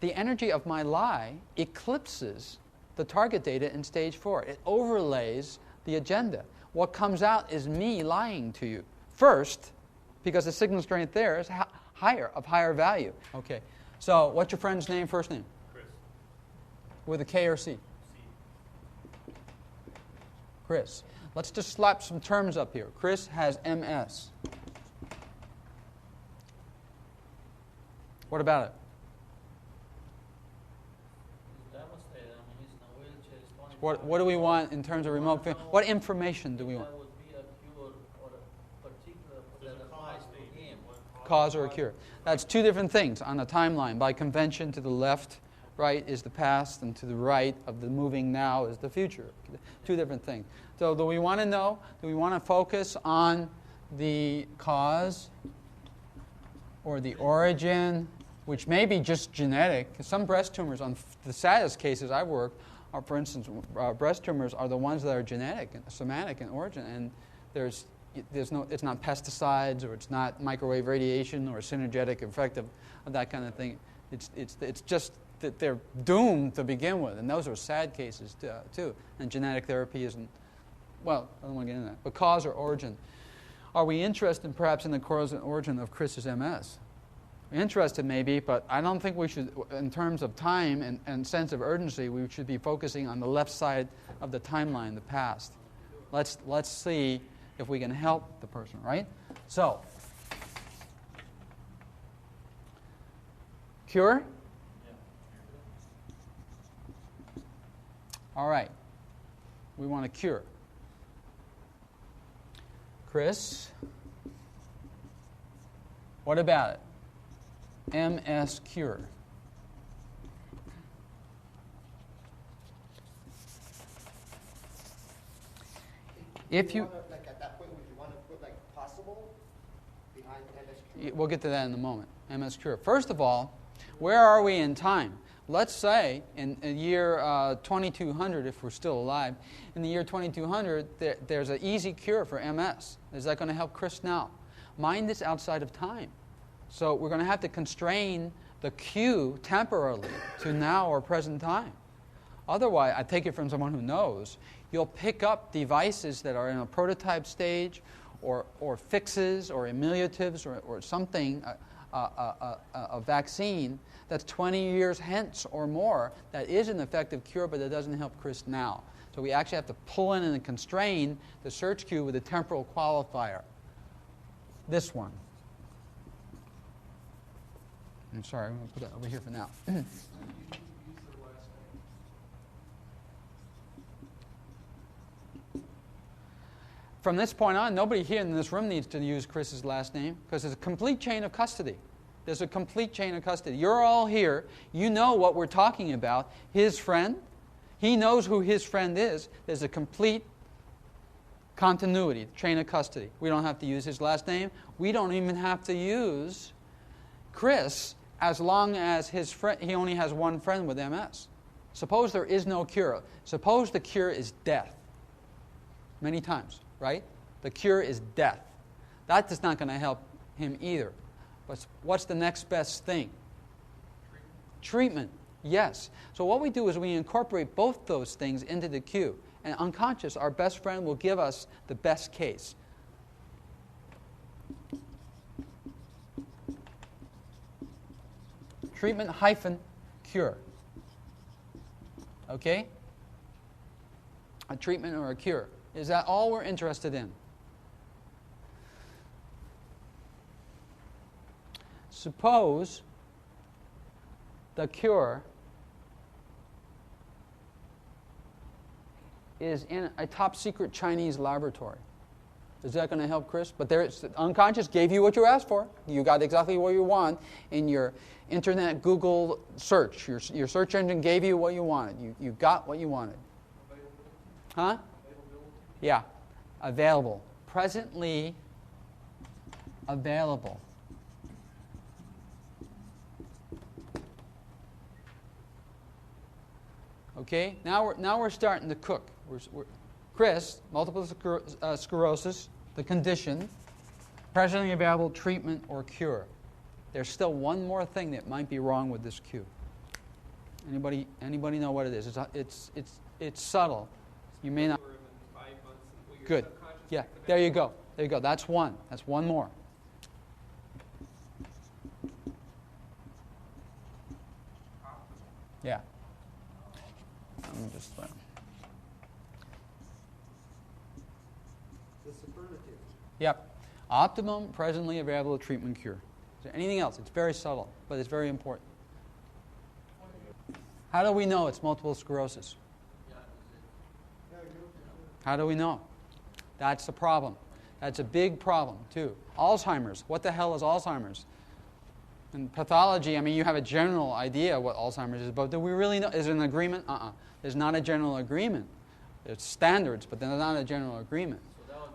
The energy of my lie eclipses the target data in stage 4. It overlays the agenda. What comes out is me lying to you. First, because the signal strength there is of higher value. Okay, so what's your friend's name, first name? Chris. With a K or C? Chris. Let's just slap some terms up here. Chris has MS. What about it? What do we want in terms of remote feeling? What information do we want? Cause or a cure. That's two different things on a timeline. By convention, to the left, right is the past, and to the right of the moving now is the future. Two different things. So do we want to know, do we want to focus on the cause or the origin, which may be just genetic? Some breast tumors, on the saddest cases I work, are, for instance, breast tumors are the ones that are genetic and somatic in origin, and there's no, it's not pesticides, or it's not microwave radiation or synergetic effect of that kind of thing. It's just that they're doomed to begin with, and those are sad cases too. And genetic therapy isn't, well, I don't want to get into that. But cause or origin. Are we interested perhaps in the cause and origin of Chris's MS? We're interested maybe, but I don't think we should, in terms of time and sense of urgency, we should be focusing on the left side of the timeline, the past. Let's see if we can help the person, right? So, cure? All right. We want to cure. Chris, what about it? MS cure. If you like at that point, would you want to put like possible behind MS cure? We'll get to that in a moment. MS cure. First of all, where are we in time? Let's say in the year 2200, if we're still alive, in the year 2200, there's an easy cure for MS. Is that going to help Chris now? Mind is outside of time. So we're going to have to constrain the cue temporarily to now or present time. Otherwise, I take it from someone who knows, you'll pick up devices that are in a prototype stage or fixes or emulatives or something, a vaccine that's 20 years hence or more that is an effective cure, but that doesn't help Chris now. So we actually have to pull in and constrain the search cue with a temporal qualifier. This one. I'm sorry, I'm going to put that over here for now. From this point on, nobody here in this room needs to use Chris's last name because there's a complete chain of custody. There's a complete chain of custody. You're all here. You know what we're talking about. His friend, he knows who his friend is. There's a complete continuity, chain of custody. We don't have to use his last name. We don't even have to use Chris as long as his friend, he only has one friend with MS. Suppose there is no cure. Suppose the cure is death. Many times, right? The cure is death. That is not going to help him either. But what's the next best thing? Treatment. Yes. So what we do is we incorporate both those things into the cue. And unconscious, our best friend will give us the best case. Treatment hyphen cure. Okay? A treatment or a cure. Is that all we're interested in? suppose the cure is in a top secret Chinese laboratory. Is that going to help, Chris? But there, unconscious gave you what you asked for. You got exactly what you want in your internet Google search. Your search engine gave you what you wanted. You got what you wanted. Huh? Yeah. Available. Presently available. Okay? Now we're starting to cook. Chris, multiple sclerosis, the condition, presently available treatment or cure. There's still one more thing that might be wrong with this cue. Anybody know what it is? It's subtle. You may not. Good. Yeah. There you go. There you go. That's one. That's one more. Yeah. Let me just. The superlative. Yep. Optimum presently available treatment cure. Is there anything else? It's very subtle, but it's very important. How do we know it's multiple sclerosis? How do we know? That's the problem. That's a big problem, too. Alzheimer's. What the hell is Alzheimer's? In pathology, I mean, you have a general idea what Alzheimer's is, but do we really know? Is there an agreement? There's not a general agreement. There's standards, but there's not a general agreement.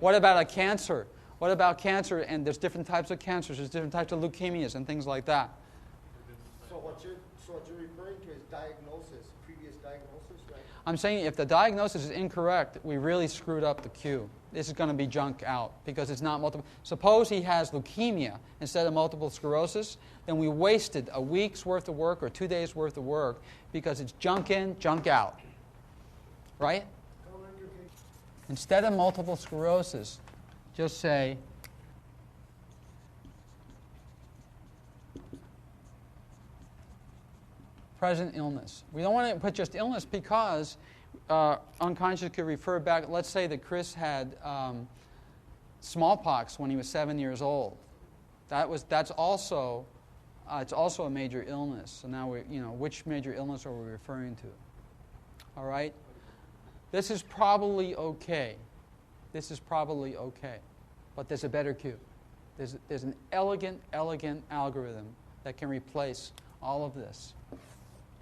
What about a cancer? What about cancer? And there's different types of cancers. There's different types of leukemias and things like that. So what you're referring to is diagnosis, previous diagnosis, right? I'm saying if the diagnosis is incorrect, we really screwed up the cue. This is going to be junk out because it's not multiple. Suppose he has leukemia instead of multiple sclerosis, then we wasted a week's worth of work or 2 days' worth of work because it's junk in, junk out. Right? Instead of multiple sclerosis, just say present illness. We don't want to put just illness because unconscious could refer back. Let's say that Chris had smallpox when he was 7 years old. That's also it's also a major illness. So now which major illness are we referring to? All right. This is probably okay. This is probably okay, but there's a better cue. There's an elegant algorithm that can replace all of this.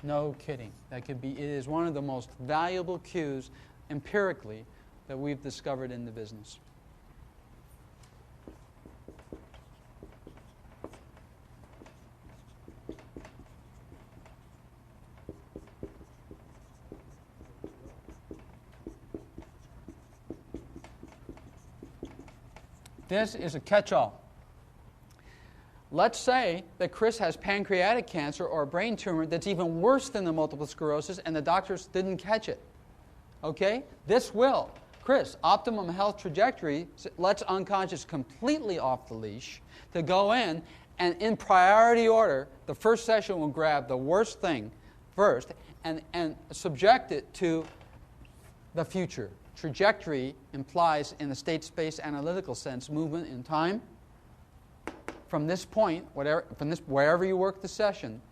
No kidding. It is one of the most valuable cues empirically that we've discovered in the business. This is a catch-all. Let's say that Chris has pancreatic cancer or a brain tumor that's even worse than the multiple sclerosis and the doctors didn't catch it. Okay? This will. Chris, optimum health trajectory lets unconscious completely off the leash to go in, and in priority order, the first session will grab the worst thing first and subject it to the future. Trajectory implies, in the state-space analytical sense, movement in time. From this point, wherever you work the session,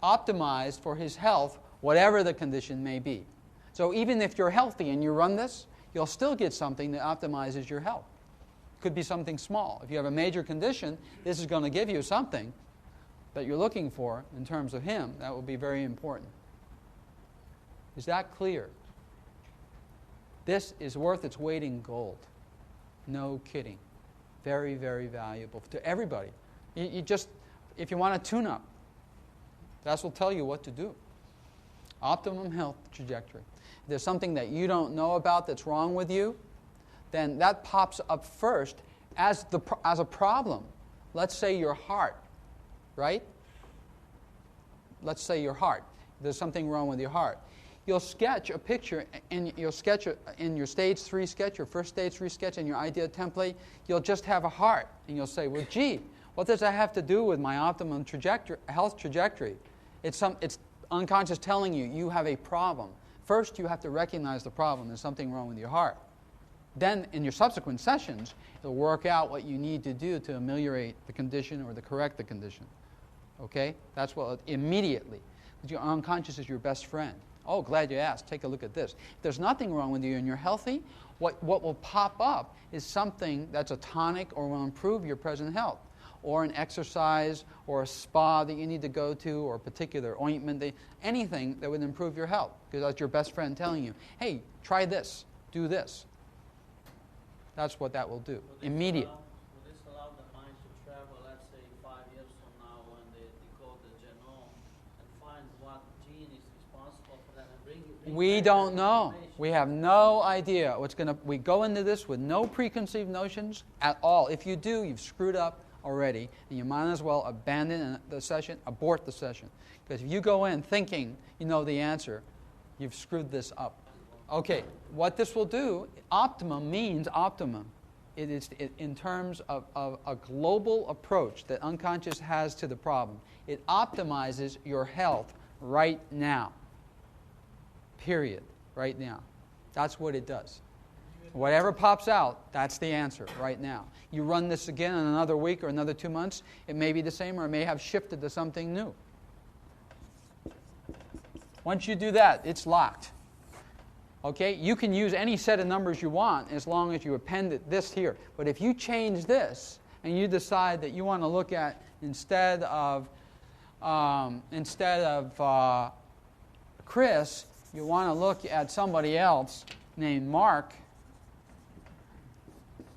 optimized for his health, whatever the condition may be. So even if you're healthy and you run this, you'll still get something that optimizes your health. It could be something small. If you have a major condition, this is going to give you something that you're looking for in terms of him. That will be very important. Is that clear? This is worth its weight in gold. No kidding. Very, very valuable to everybody. If you want a tune-up, that will tell you what to do. Optimum health trajectory. If there's something that you don't know about that's wrong with you, then that pops up first as a problem. Let's say your heart, right? Let's say your heart. There's something wrong with your heart. You'll sketch a picture, and you'll sketch in your stage 3 sketch, your first stage 3 sketch, and your idea template. You'll just have a heart, and you'll say, well, gee, what does that have to do with my optimum health trajectory? It's unconscious telling you have a problem. First, you have to recognize the problem. There's something wrong with your heart. Then, in your subsequent sessions, it'll work out what you need to do to ameliorate the condition or to correct the condition. Okay? That's what immediately. Because your unconscious is your best friend. Oh, glad you asked. Take a look at this. If there's nothing wrong with you and you're healthy, what will pop up is something that's a tonic or will improve your present health, or an exercise or a spa that you need to go to, or a particular ointment, anything that would improve your health, because that's your best friend telling you, hey, try this, do this. That's what that will do, immediate. Will this allow the mind to travel, let's say 5 years from now, when they decode the genome and find what gene is responsible for that and bring We back don't that know. information? We have no idea what's going to. We go into this with no preconceived notions at all. If you do, you've screwed up already, and you might as well abandon the session, abort the session. Because if you go in thinking you know the answer, you've screwed this up. Okay, what this will do, optimum means optimum. It is in terms of a global approach that unconscious has to the problem. It optimizes your health right now. Period. Right now. That's what it does. Whatever pops out, that's the answer right now. You run this again in another week or another 2 months, it may be the same or it may have shifted to something new. Once you do that, it's locked. Okay? You can use any set of numbers you want as long as you append this here. But if you change this and you decide that you want to look at instead of Chris, you want to look at somebody else named Mark,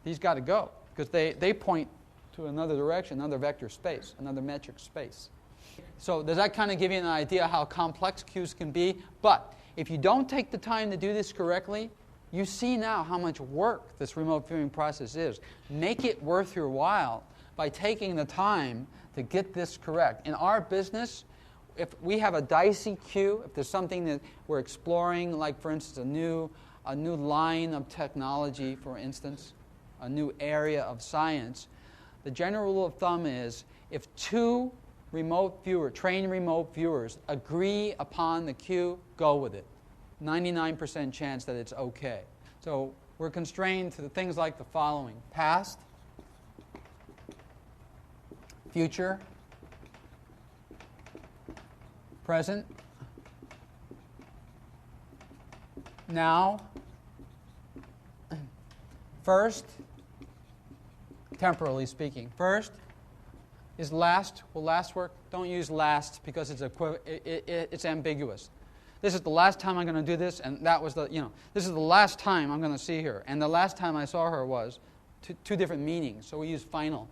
he's got to go, because they point to another direction, another vector space, another metric space. So does that kind of give you an idea how complex cues can be? But if you don't take the time to do this correctly, you see now how much work this remote viewing process is. Make it worth your while by taking the time to get this correct. In our business, if we have a dicey cue, if there's something that we're exploring, like for instance a new line of technology, for instance, a new area of science, the general rule of thumb is if two trained remote viewers agree upon the cue, go with it. 99% chance that it's okay. So we're constrained to the things like the following: past, future, present, now, first, temporally speaking. First is last. Will last work? Don't use last because it's ambiguous. This is the last time I'm going to do this, and that was this is the last time I'm going to see her. And the last time I saw her was two different meanings. So we use final.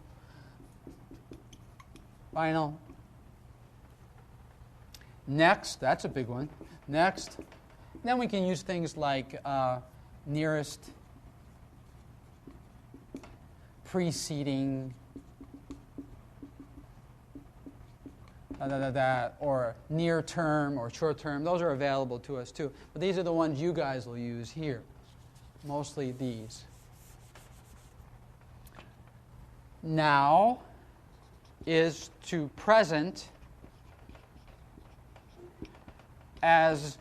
Final. Next, that's a big one. Next. Then we can use things like nearest, preceding, or near term or short term. Those are available to us too. But these are the ones you guys will use here. Mostly these. Now is to present as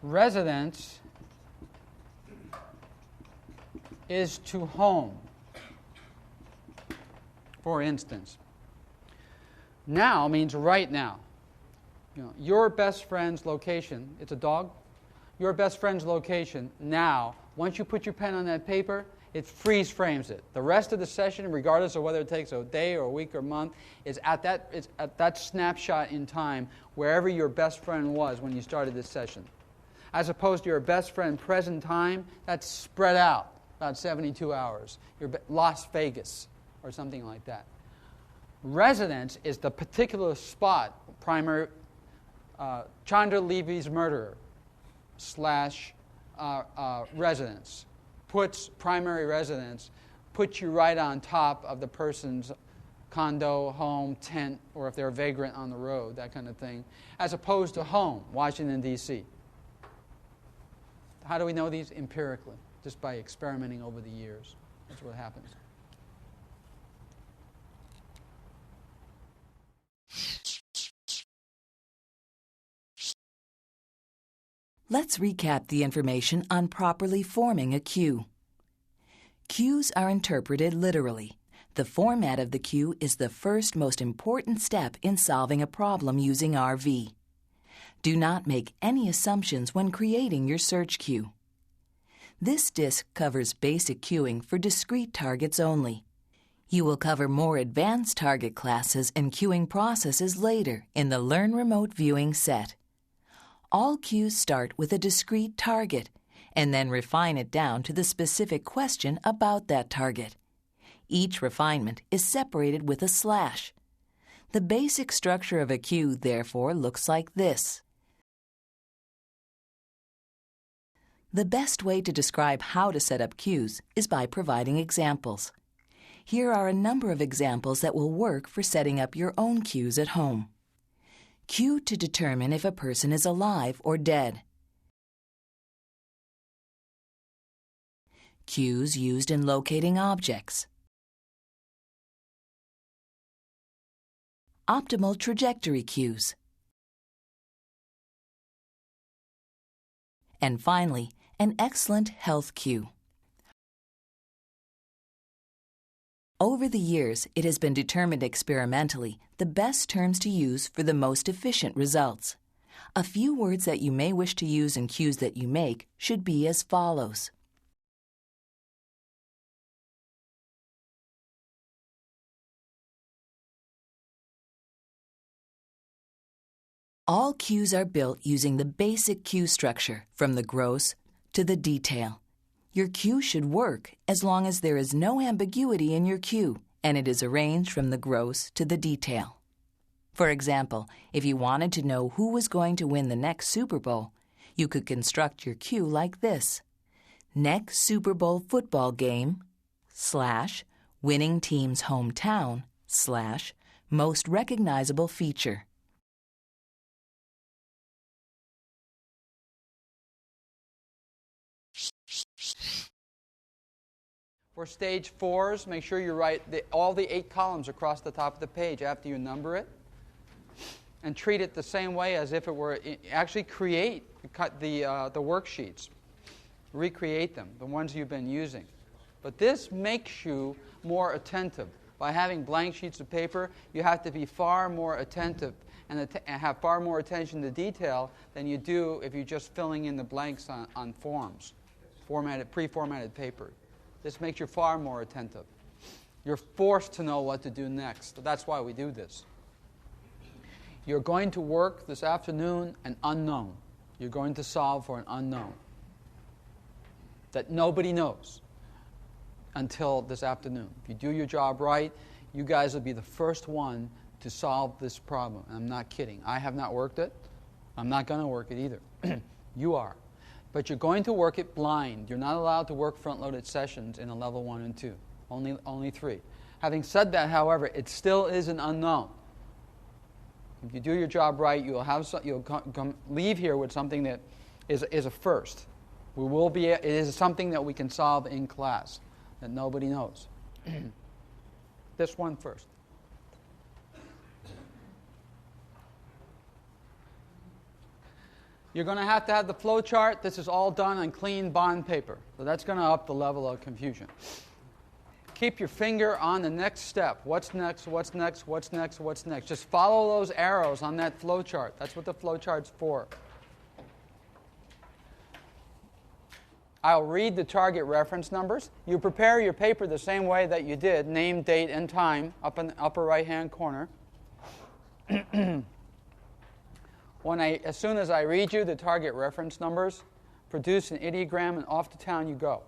residence is to home, for instance. Now means right now. Your best friend's location, it's a dog. Your best friend's location now, once you put your pen on that paper, it freeze frames it. The rest of the session, regardless of whether it takes a day or a week or a month, it's at that snapshot in time wherever your best friend was when you started this session. As opposed to your best friend present time, that's spread out about 72 hours. Your Las Vegas or something like that. Residence is the particular spot, primary, Chandra Levy's murderer / residence. Primary residence puts you right on top of the person's condo, home, tent, or if they're a vagrant on the road, that kind of thing, as opposed to home, Washington, D.C. How do we know these? Empirically, just by experimenting over the years. That's what happens. Let's recap the information on properly forming a cue. Cues are interpreted literally. The format of the cue is the first most important step in solving a problem using RV. Do not make any assumptions when creating your search cue. This disc covers basic cueing for discrete targets only. You will cover more advanced target classes and cueing processes later in the Learn Remote Viewing set. All cues start with a discrete target and then refine it down to the specific question about that target. Each refinement is separated with a slash. The basic structure of a cue, therefore, looks like this. The best way to describe how to set up cues is by providing examples. Here are a number of examples that will work for setting up your own cues at home. Cue to determine if a person is alive or dead. Cues used in locating objects. Optimal trajectory cues. And finally, an excellent health cue. Over the years, it has been determined experimentally the best terms to use for the most efficient results. A few words that you may wish to use in cues that you make should be as follows. All cues are built using the basic cue structure from the gross to the detail. Your cue should work as long as there is no ambiguity in your cue and it is arranged from the gross to the detail. For example, if you wanted to know who was going to win the next Super Bowl, you could construct your cue like this. Next Super Bowl football game / winning team's hometown / most recognizable feature. For stage 4s, make sure you write all the 8 columns across the top of the page after you number it, and treat it the same way as if it were, actually cut the worksheets, recreate them, the ones you've been using. But this makes you more attentive. By having blank sheets of paper, you have to be far more attentive and have far more attention to detail than you do if you're just filling in the blanks on forms, pre-formatted paper. This makes you far more attentive. You're forced to know what to do next. That's why we do this. You're going to work this afternoon an unknown. You're going to solve for an unknown that nobody knows until this afternoon. If you do your job right, you guys will be the first one to solve this problem. I'm not kidding. I have not worked it. I'm not going to work it either. You are. But you're going to work it blind. You're not allowed to work front-loaded sessions in a level 1 and 2. Only 3. Having said that, however, it still is an unknown. If you do your job right, you'll leave here with something that is a first. It is something that we can solve in class that nobody knows. This one first. You're going to have the flow chart. This is all done on clean bond paper. So that's going to up the level of confusion. Keep your finger on the next step. What's next? What's next? What's next? What's next? Just follow those arrows on that flow chart. That's what the flow chart's for. I'll read the target reference numbers. You prepare your paper the same way that you did, name, date, and time, up in the upper right-hand corner. As soon as I read you the target reference numbers, produce an ideogram and off to town you go.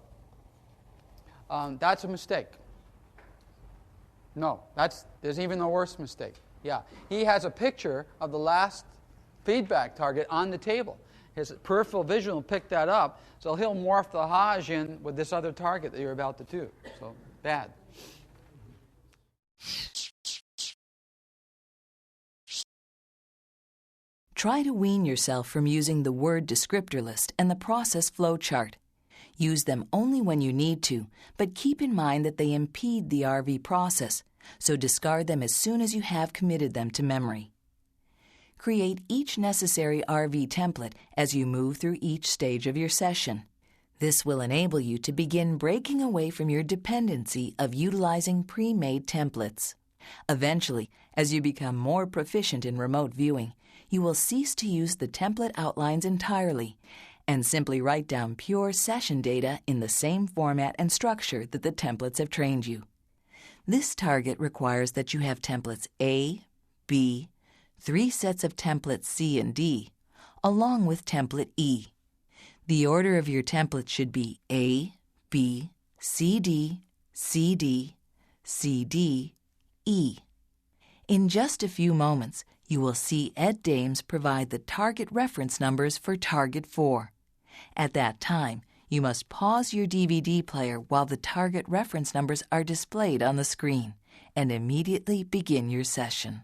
That's a mistake. No, there's even a worse mistake. Yeah, he has a picture of the last feedback target on the table. His peripheral vision will pick that up, so he'll morph the Haj in with this other target that you're about to do. So, bad. Try to wean yourself from using the word descriptor list and the process flow chart. Use them only when you need to, but keep in mind that they impede the RV process, so discard them as soon as you have committed them to memory. Create each necessary RV template as you move through each stage of your session. This will enable you to begin breaking away from your dependency of utilizing pre-made templates. Eventually, as you become more proficient in remote viewing, you will cease to use the template outlines entirely and simply write down pure session data in the same format and structure that the templates have trained you. This target requires that you have templates A, B, 3 sets of templates C and D, along with template E. The order of your templates should be A, B, C, D, C, D, C, D, E. In just a few moments, you will see Ed Dames provide the target reference numbers for Target 4. At that time, you must pause your DVD player while the target reference numbers are displayed on the screen and immediately begin your session.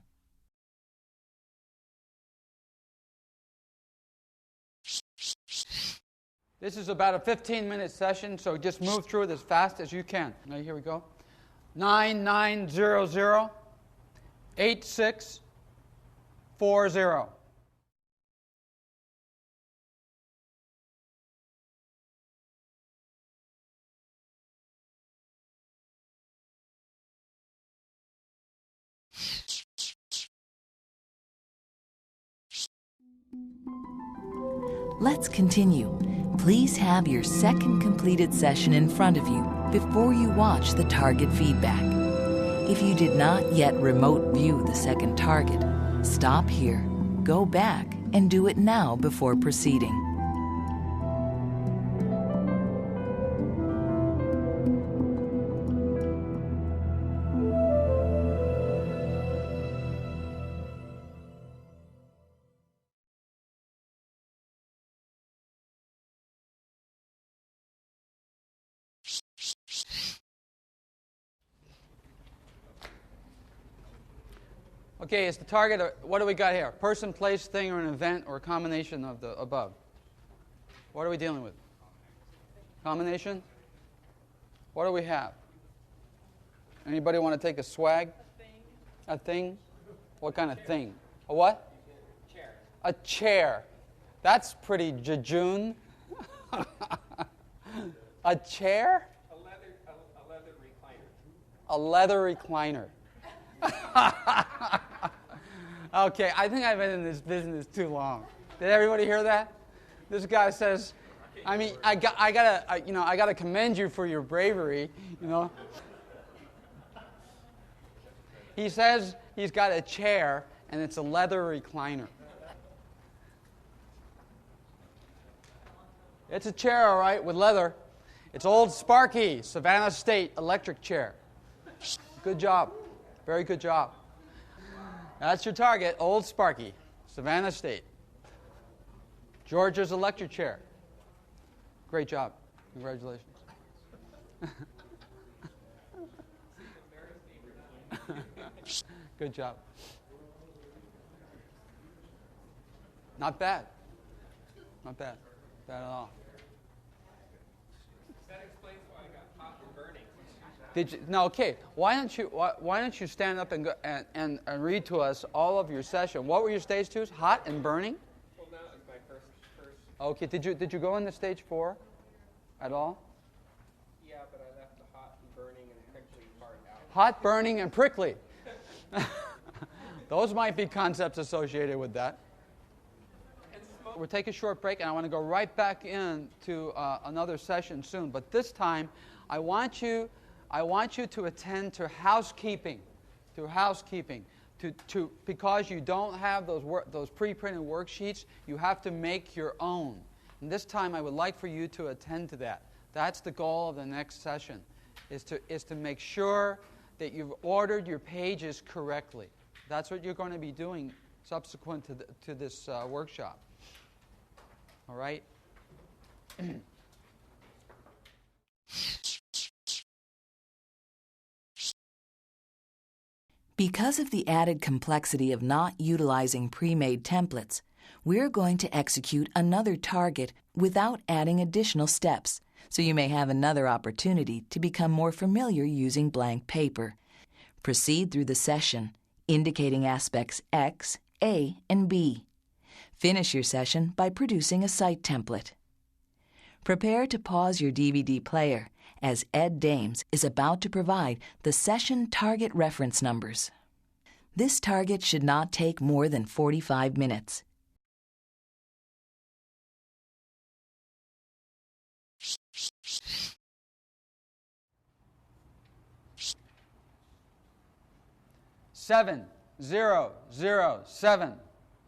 This is about a 15-minute session, so just move through it as fast as you can. Now, here we go. 9900 8640. Let's continue. Please have your second completed session in front of you before you watch the target feedback. If you did not yet remote view the second target, stop here, go back, and do it now before proceeding. Okay, is the target, what do we got here? Person, place, thing, or an event, or a combination of the above? What are we dealing with? Combination? What do we have? Anybody want to take a swag? A thing. What kind of thing? A what? Chair. A chair. That's pretty jejune. A chair? A leather recliner. A leather recliner. Okay, I think I've been in this business too long. Did everybody hear that? This guy says, I mean, I gotta commend you for your bravery, you know. He says he's got a chair and it's a leather recliner. It's a chair, all right, with leather. It's old Sparky, Savannah State electric chair. Good job. Very good job. That's your target, old Sparky, Savannah State. Georgia's electric chair. Great job. Congratulations. Good job. Not bad. Not bad. Bad at all. That explains why I got hot and burning. Did you? No. Okay. Why don't you stand up and go and read to us all of your session? What were your stage twos? Hot and burning. Well, now it's my first. Okay. Did you go into stage 4 at all? Yeah, but I left the hot and burning and prickly part out. Hot, burning, and prickly. Those might be concepts associated with that. We'll take a short break, and I want to go right back into another session soon. But this time, I want you to attend to housekeeping, because you don't have those pre-printed worksheets. You have to make your own. And this time, I would like for you to attend to that. That's the goal of the next session, is to make sure that you've ordered your pages correctly. That's what you're going to be doing subsequent to this workshop. All right? Because of the added complexity of not utilizing pre-made templates, we're going to execute another target without adding additional steps, so you may have another opportunity to become more familiar using blank paper. Proceed through the session, indicating aspects X, A, and B. Finish your session by producing a site template. Prepare to pause your DVD player, as Ed Dames is about to provide the session target reference numbers. This target should not take more than 45 minutes. Seven, 0,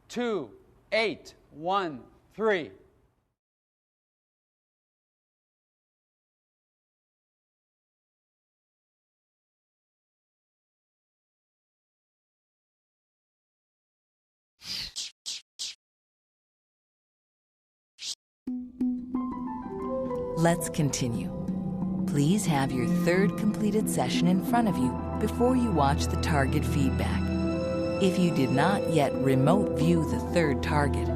2, 8, 1, 3. Let's continue. Please have your third completed session in front of you before you watch the target feedback. If you did not yet remote view the third target,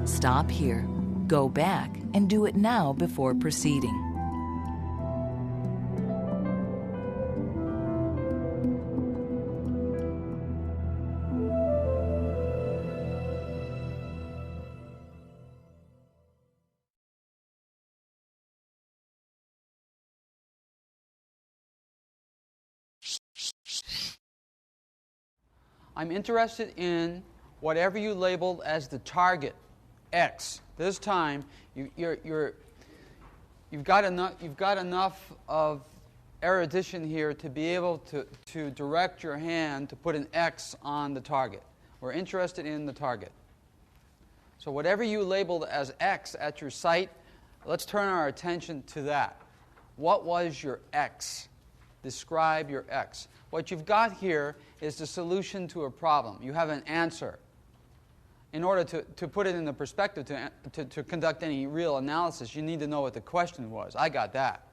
stop here, go back, and do it now before proceeding. I'm interested in whatever you labeled as the target, X. This time, you've got enough of erudition here to be able to direct your hand to put an X on the target. We're interested in the target. So whatever you labeled as X at your site, let's turn our attention to that. What was your X? Describe your X. What you've got here is the solution to a problem. You have an answer. In order to put it in the perspective, to conduct any real analysis, you need to know what the question was. I got that.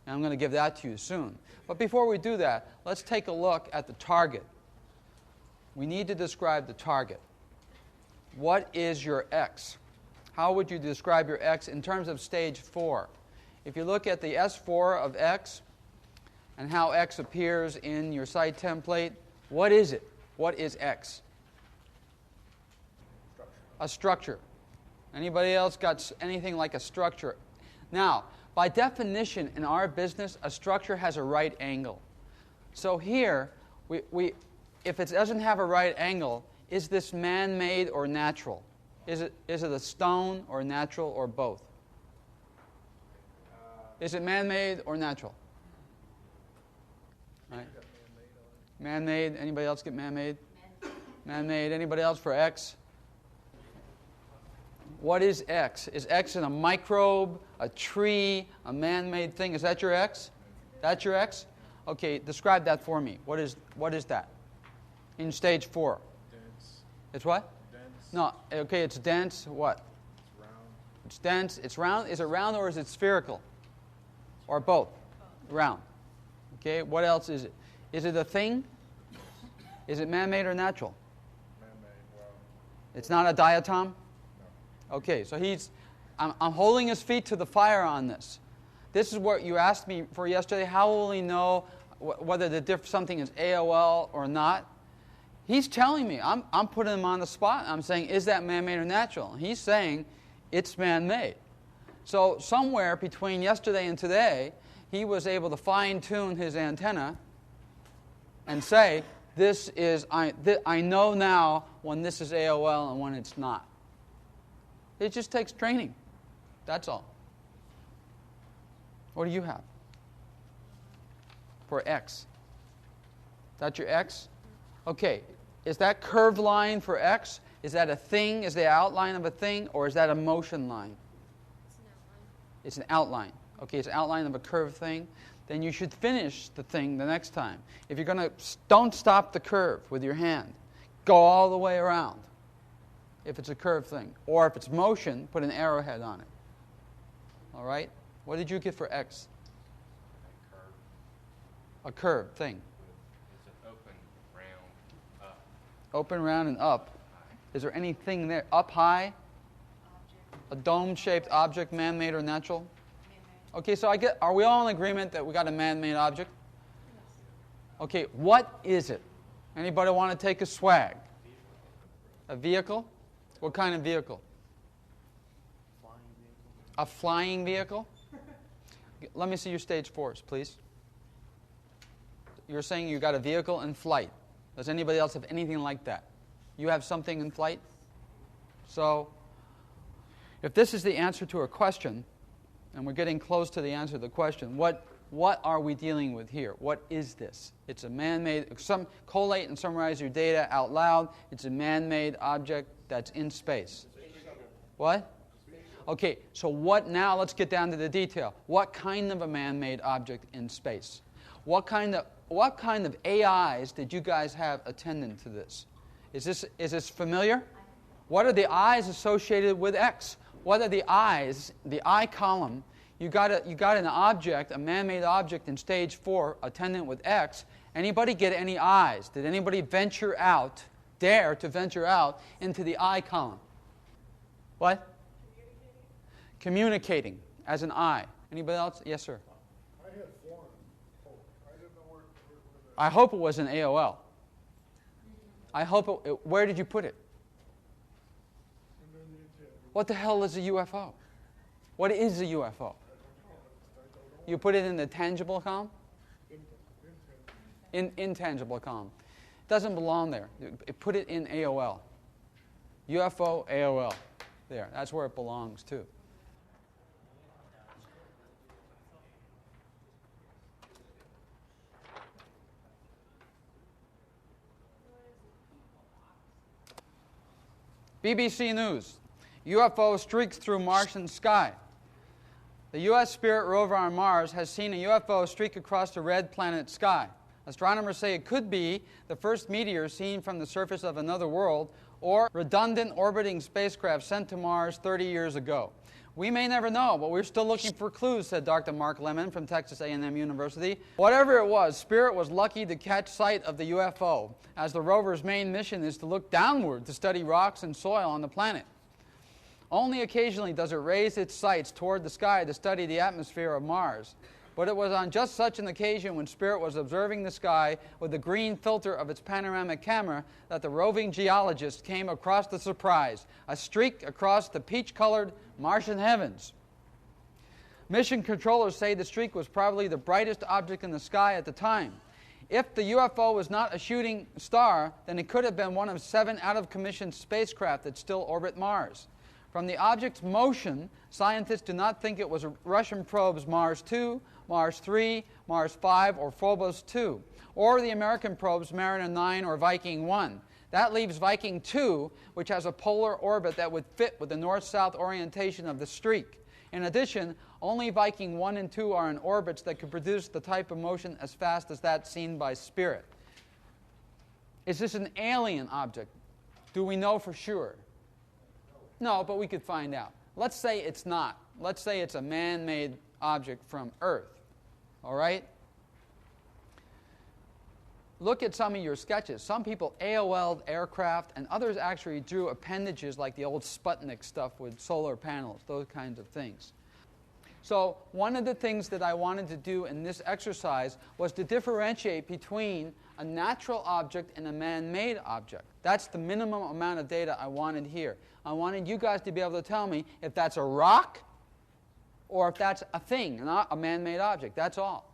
And I'm going to give that to you soon. But before we do that, let's take a look at the target. We need to describe the target. What is your X? How would you describe your X in terms of stage 4? If you look at the S4 of X, and how X appears in your site template, what is it? What is X? A structure. Anybody else got anything like a structure? Now, by definition in our business, a structure has a right angle. So here, if it doesn't have a right angle, is this man-made or natural? Is it a stone or natural or both? Is it man-made or natural? Right. Man-made. Anybody else get man-made? Man-made. Anybody else for X? What is X? Is X in a microbe, a tree, a man-made thing? Is that your X? That's your X? Okay, describe that for me. What is that? In stage 4. Dense. It's what? Dense. No, okay, it's dense. What? It's round. It's dense. It's round. Is it round or is it spherical? Or both? Round. Okay, what else is it? Is it a thing? Is it man-made or natural? Man-made. Well, It's not a diatom? no. Okay, so I'm holding his feet to the fire on this. This is what you asked me for yesterday. How will he know whether something is AOL or not? He's telling me. I'm putting him on the spot. I'm saying, is that man-made or natural? He's saying, it's man-made. So somewhere between yesterday and today, he was able to fine-tune his antenna and say, I know now when this is AOL and when it's not. It just takes training. That's all. What do you have for X? That's your X? Okay. Is that curved line for X? Is that a thing? Is the outline of a thing? Or is that a motion line? It's an outline. Okay, it's an outline of a curved thing. Then you should finish the thing the next time. If you're going to, don't stop the curve with your hand. Go all the way around if it's a curved thing. Or if it's motion, put an arrowhead on it. All right? What did you get for X? A curved thing. It's an open, round, up. Open, round, and up. Is there anything there? Up high? A dome-shaped object, man-made or natural? Man-made. Okay, so are we all in agreement that we got a man-made object? Yes. Okay, what is it? Anybody want to take a swag? A vehicle? What kind of vehicle? Flying vehicle. A flying vehicle? Let me see your stage 4s, please. You're saying you got a vehicle in flight. Does anybody else have anything like that? You have something in flight? So, if this is the answer to a question, and we're getting close to the answer to the question, what are we dealing with here? What is this? It's a man-made, collate and summarize your data out loud. It's a man-made object that's in space. What? Okay, so what now? Let's get down to the detail. What kind of a man-made object in space? What kind of AIs did you guys have attendant to this? Is this familiar? What are the I's associated with X? What are the I's, the I column? You got an object, a man-made object in stage 4, attendant with X. Anybody get any I's? Did anybody venture out, dare to venture out into the I column? What? Communicating as an I. Anybody else? Yes, sir. I had foreign hope. I didn't know where I hope it was an AOL. I hope it, where did you put it? What the hell is a UFO? What is a UFO? You put it in the tangible column? Intangible column. It doesn't belong there. Put it in AOL. UFO, AOL. There, that's where it belongs to. BBC News. UFO streaks through Martian sky. The U.S. Spirit rover on Mars has seen a UFO streak across the red planet sky. Astronomers say it could be the first meteor seen from the surface of another world or redundant orbiting spacecraft sent to Mars 30 years ago. We may never know, but we're still looking for clues, said Dr. Mark Lemon from Texas A&M University. Whatever it was, Spirit was lucky to catch sight of the UFO, as the rover's main mission is to look downward to study rocks and soil on the planet. Only occasionally does it raise its sights toward the sky to study the atmosphere of Mars. But it was on just such an occasion when Spirit was observing the sky with the green filter of its panoramic camera that the roving geologist came across the surprise, a streak across the peach-colored Martian heavens. Mission controllers say the streak was probably the brightest object in the sky at the time. If the UFO was not a shooting star, then it could have been one of 7 out-of-commission spacecraft that still orbit Mars. From the object's motion, scientists do not think it was Russian probes Mars 2, Mars 3, Mars 5, or Phobos 2, or the American probes Mariner 9 or Viking 1. That leaves Viking 2, which has a polar orbit that would fit with the north-south orientation of the streak. In addition, only Viking 1 and 2 are in orbits that could produce the type of motion as fast as that seen by Spirit. Is this an alien object? Do we know for sure? No, but we could find out. Let's say it's not. Let's say it's a man-made object from Earth. All right? Look at some of your sketches. Some people AOL'd aircraft, and others actually drew appendages like the old Sputnik stuff with solar panels, those kinds of things. So one of the things that I wanted to do in this exercise was to differentiate between a natural object and a man-made object. That's the minimum amount of data I wanted here. I wanted you guys to be able to tell me if that's a rock or if that's a thing, not a man-made object. That's all.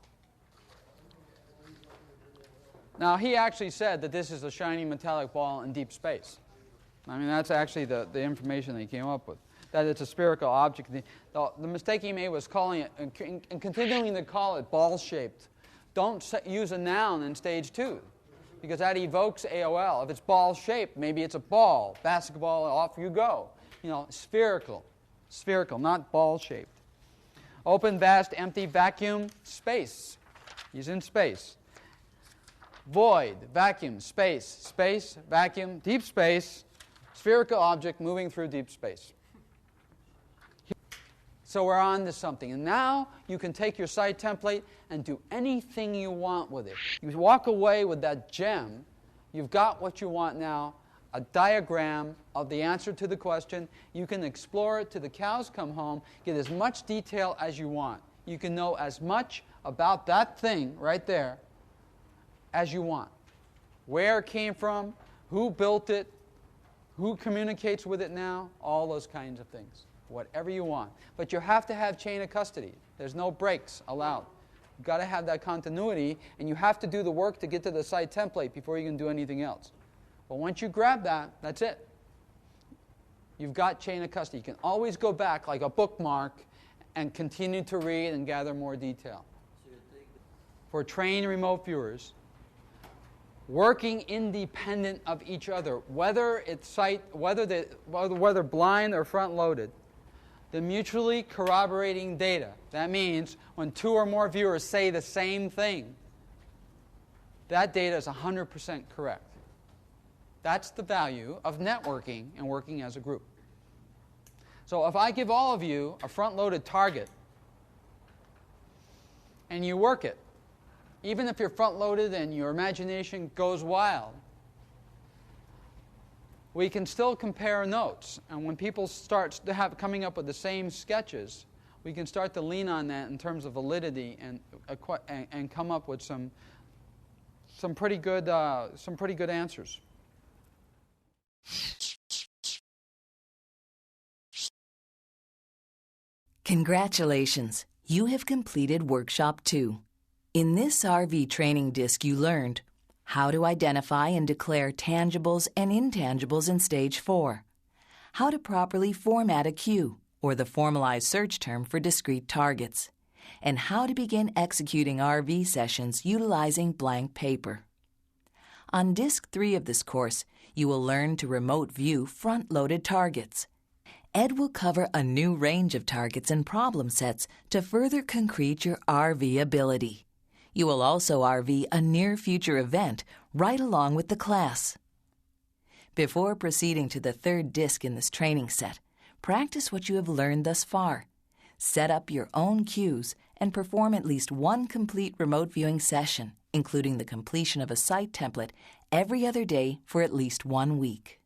Now, he actually said that this is a shiny metallic ball in deep space. I mean, that's actually the information they came up with, that it's a spherical object. The mistake he made was calling it, and continuing to call it ball-shaped. Don't use a noun in stage 2, because that evokes AOL. If it's ball-shaped, maybe it's a ball, basketball, off you go. You know, spherical, not ball-shaped. Open, vast, empty, vacuum, space. He's in space. Void, vacuum, space, vacuum, deep space, spherical object moving through deep space. So we're on to something. And now you can take your site template and do anything you want with it. You walk away with that gem. You've got what you want now, a diagram of the answer to the question. You can explore it till the cows come home, get as much detail as you want. You can know as much about that thing right there as you want. Where it came from, who built it, who communicates with it now, all those kinds of things. Whatever you want. But you have to have chain of custody. There's no breaks allowed. You've got to have that continuity, and you have to do the work to get to the site template before you can do anything else. But once you grab that, that's it. You've got chain of custody. You can always go back like a bookmark and continue to read and gather more detail. For trained remote viewers, working independent of each other, whether blind or front-loaded, the mutually corroborating data. That means when two or more viewers say the same thing, that data is 100% correct. That's the value of networking and working as a group. So if I give all of you a front-loaded target and you work it, even if you're front-loaded and your imagination goes wild, we can still compare notes. And when people start coming up with the same sketches, we can start to lean on that in terms of validity and come up with some pretty good answers. Congratulations! You have completed Workshop 2. In this RV training disc you learned how to identify and declare tangibles and intangibles in Stage 4, how to properly format a cue, or the formalized search term for discrete targets, and how to begin executing RV sessions utilizing blank paper. On Disc 3 of this course, you will learn to remote view front-loaded targets. Ed will cover a new range of targets and problem sets to further concrete your RV ability. You will also RV a near-future event right along with the class. Before proceeding to the third disc in this training set, practice what you have learned thus far. Set up your own cues and perform at least one complete remote viewing session, including the completion of a site template every other day for at least 1 week.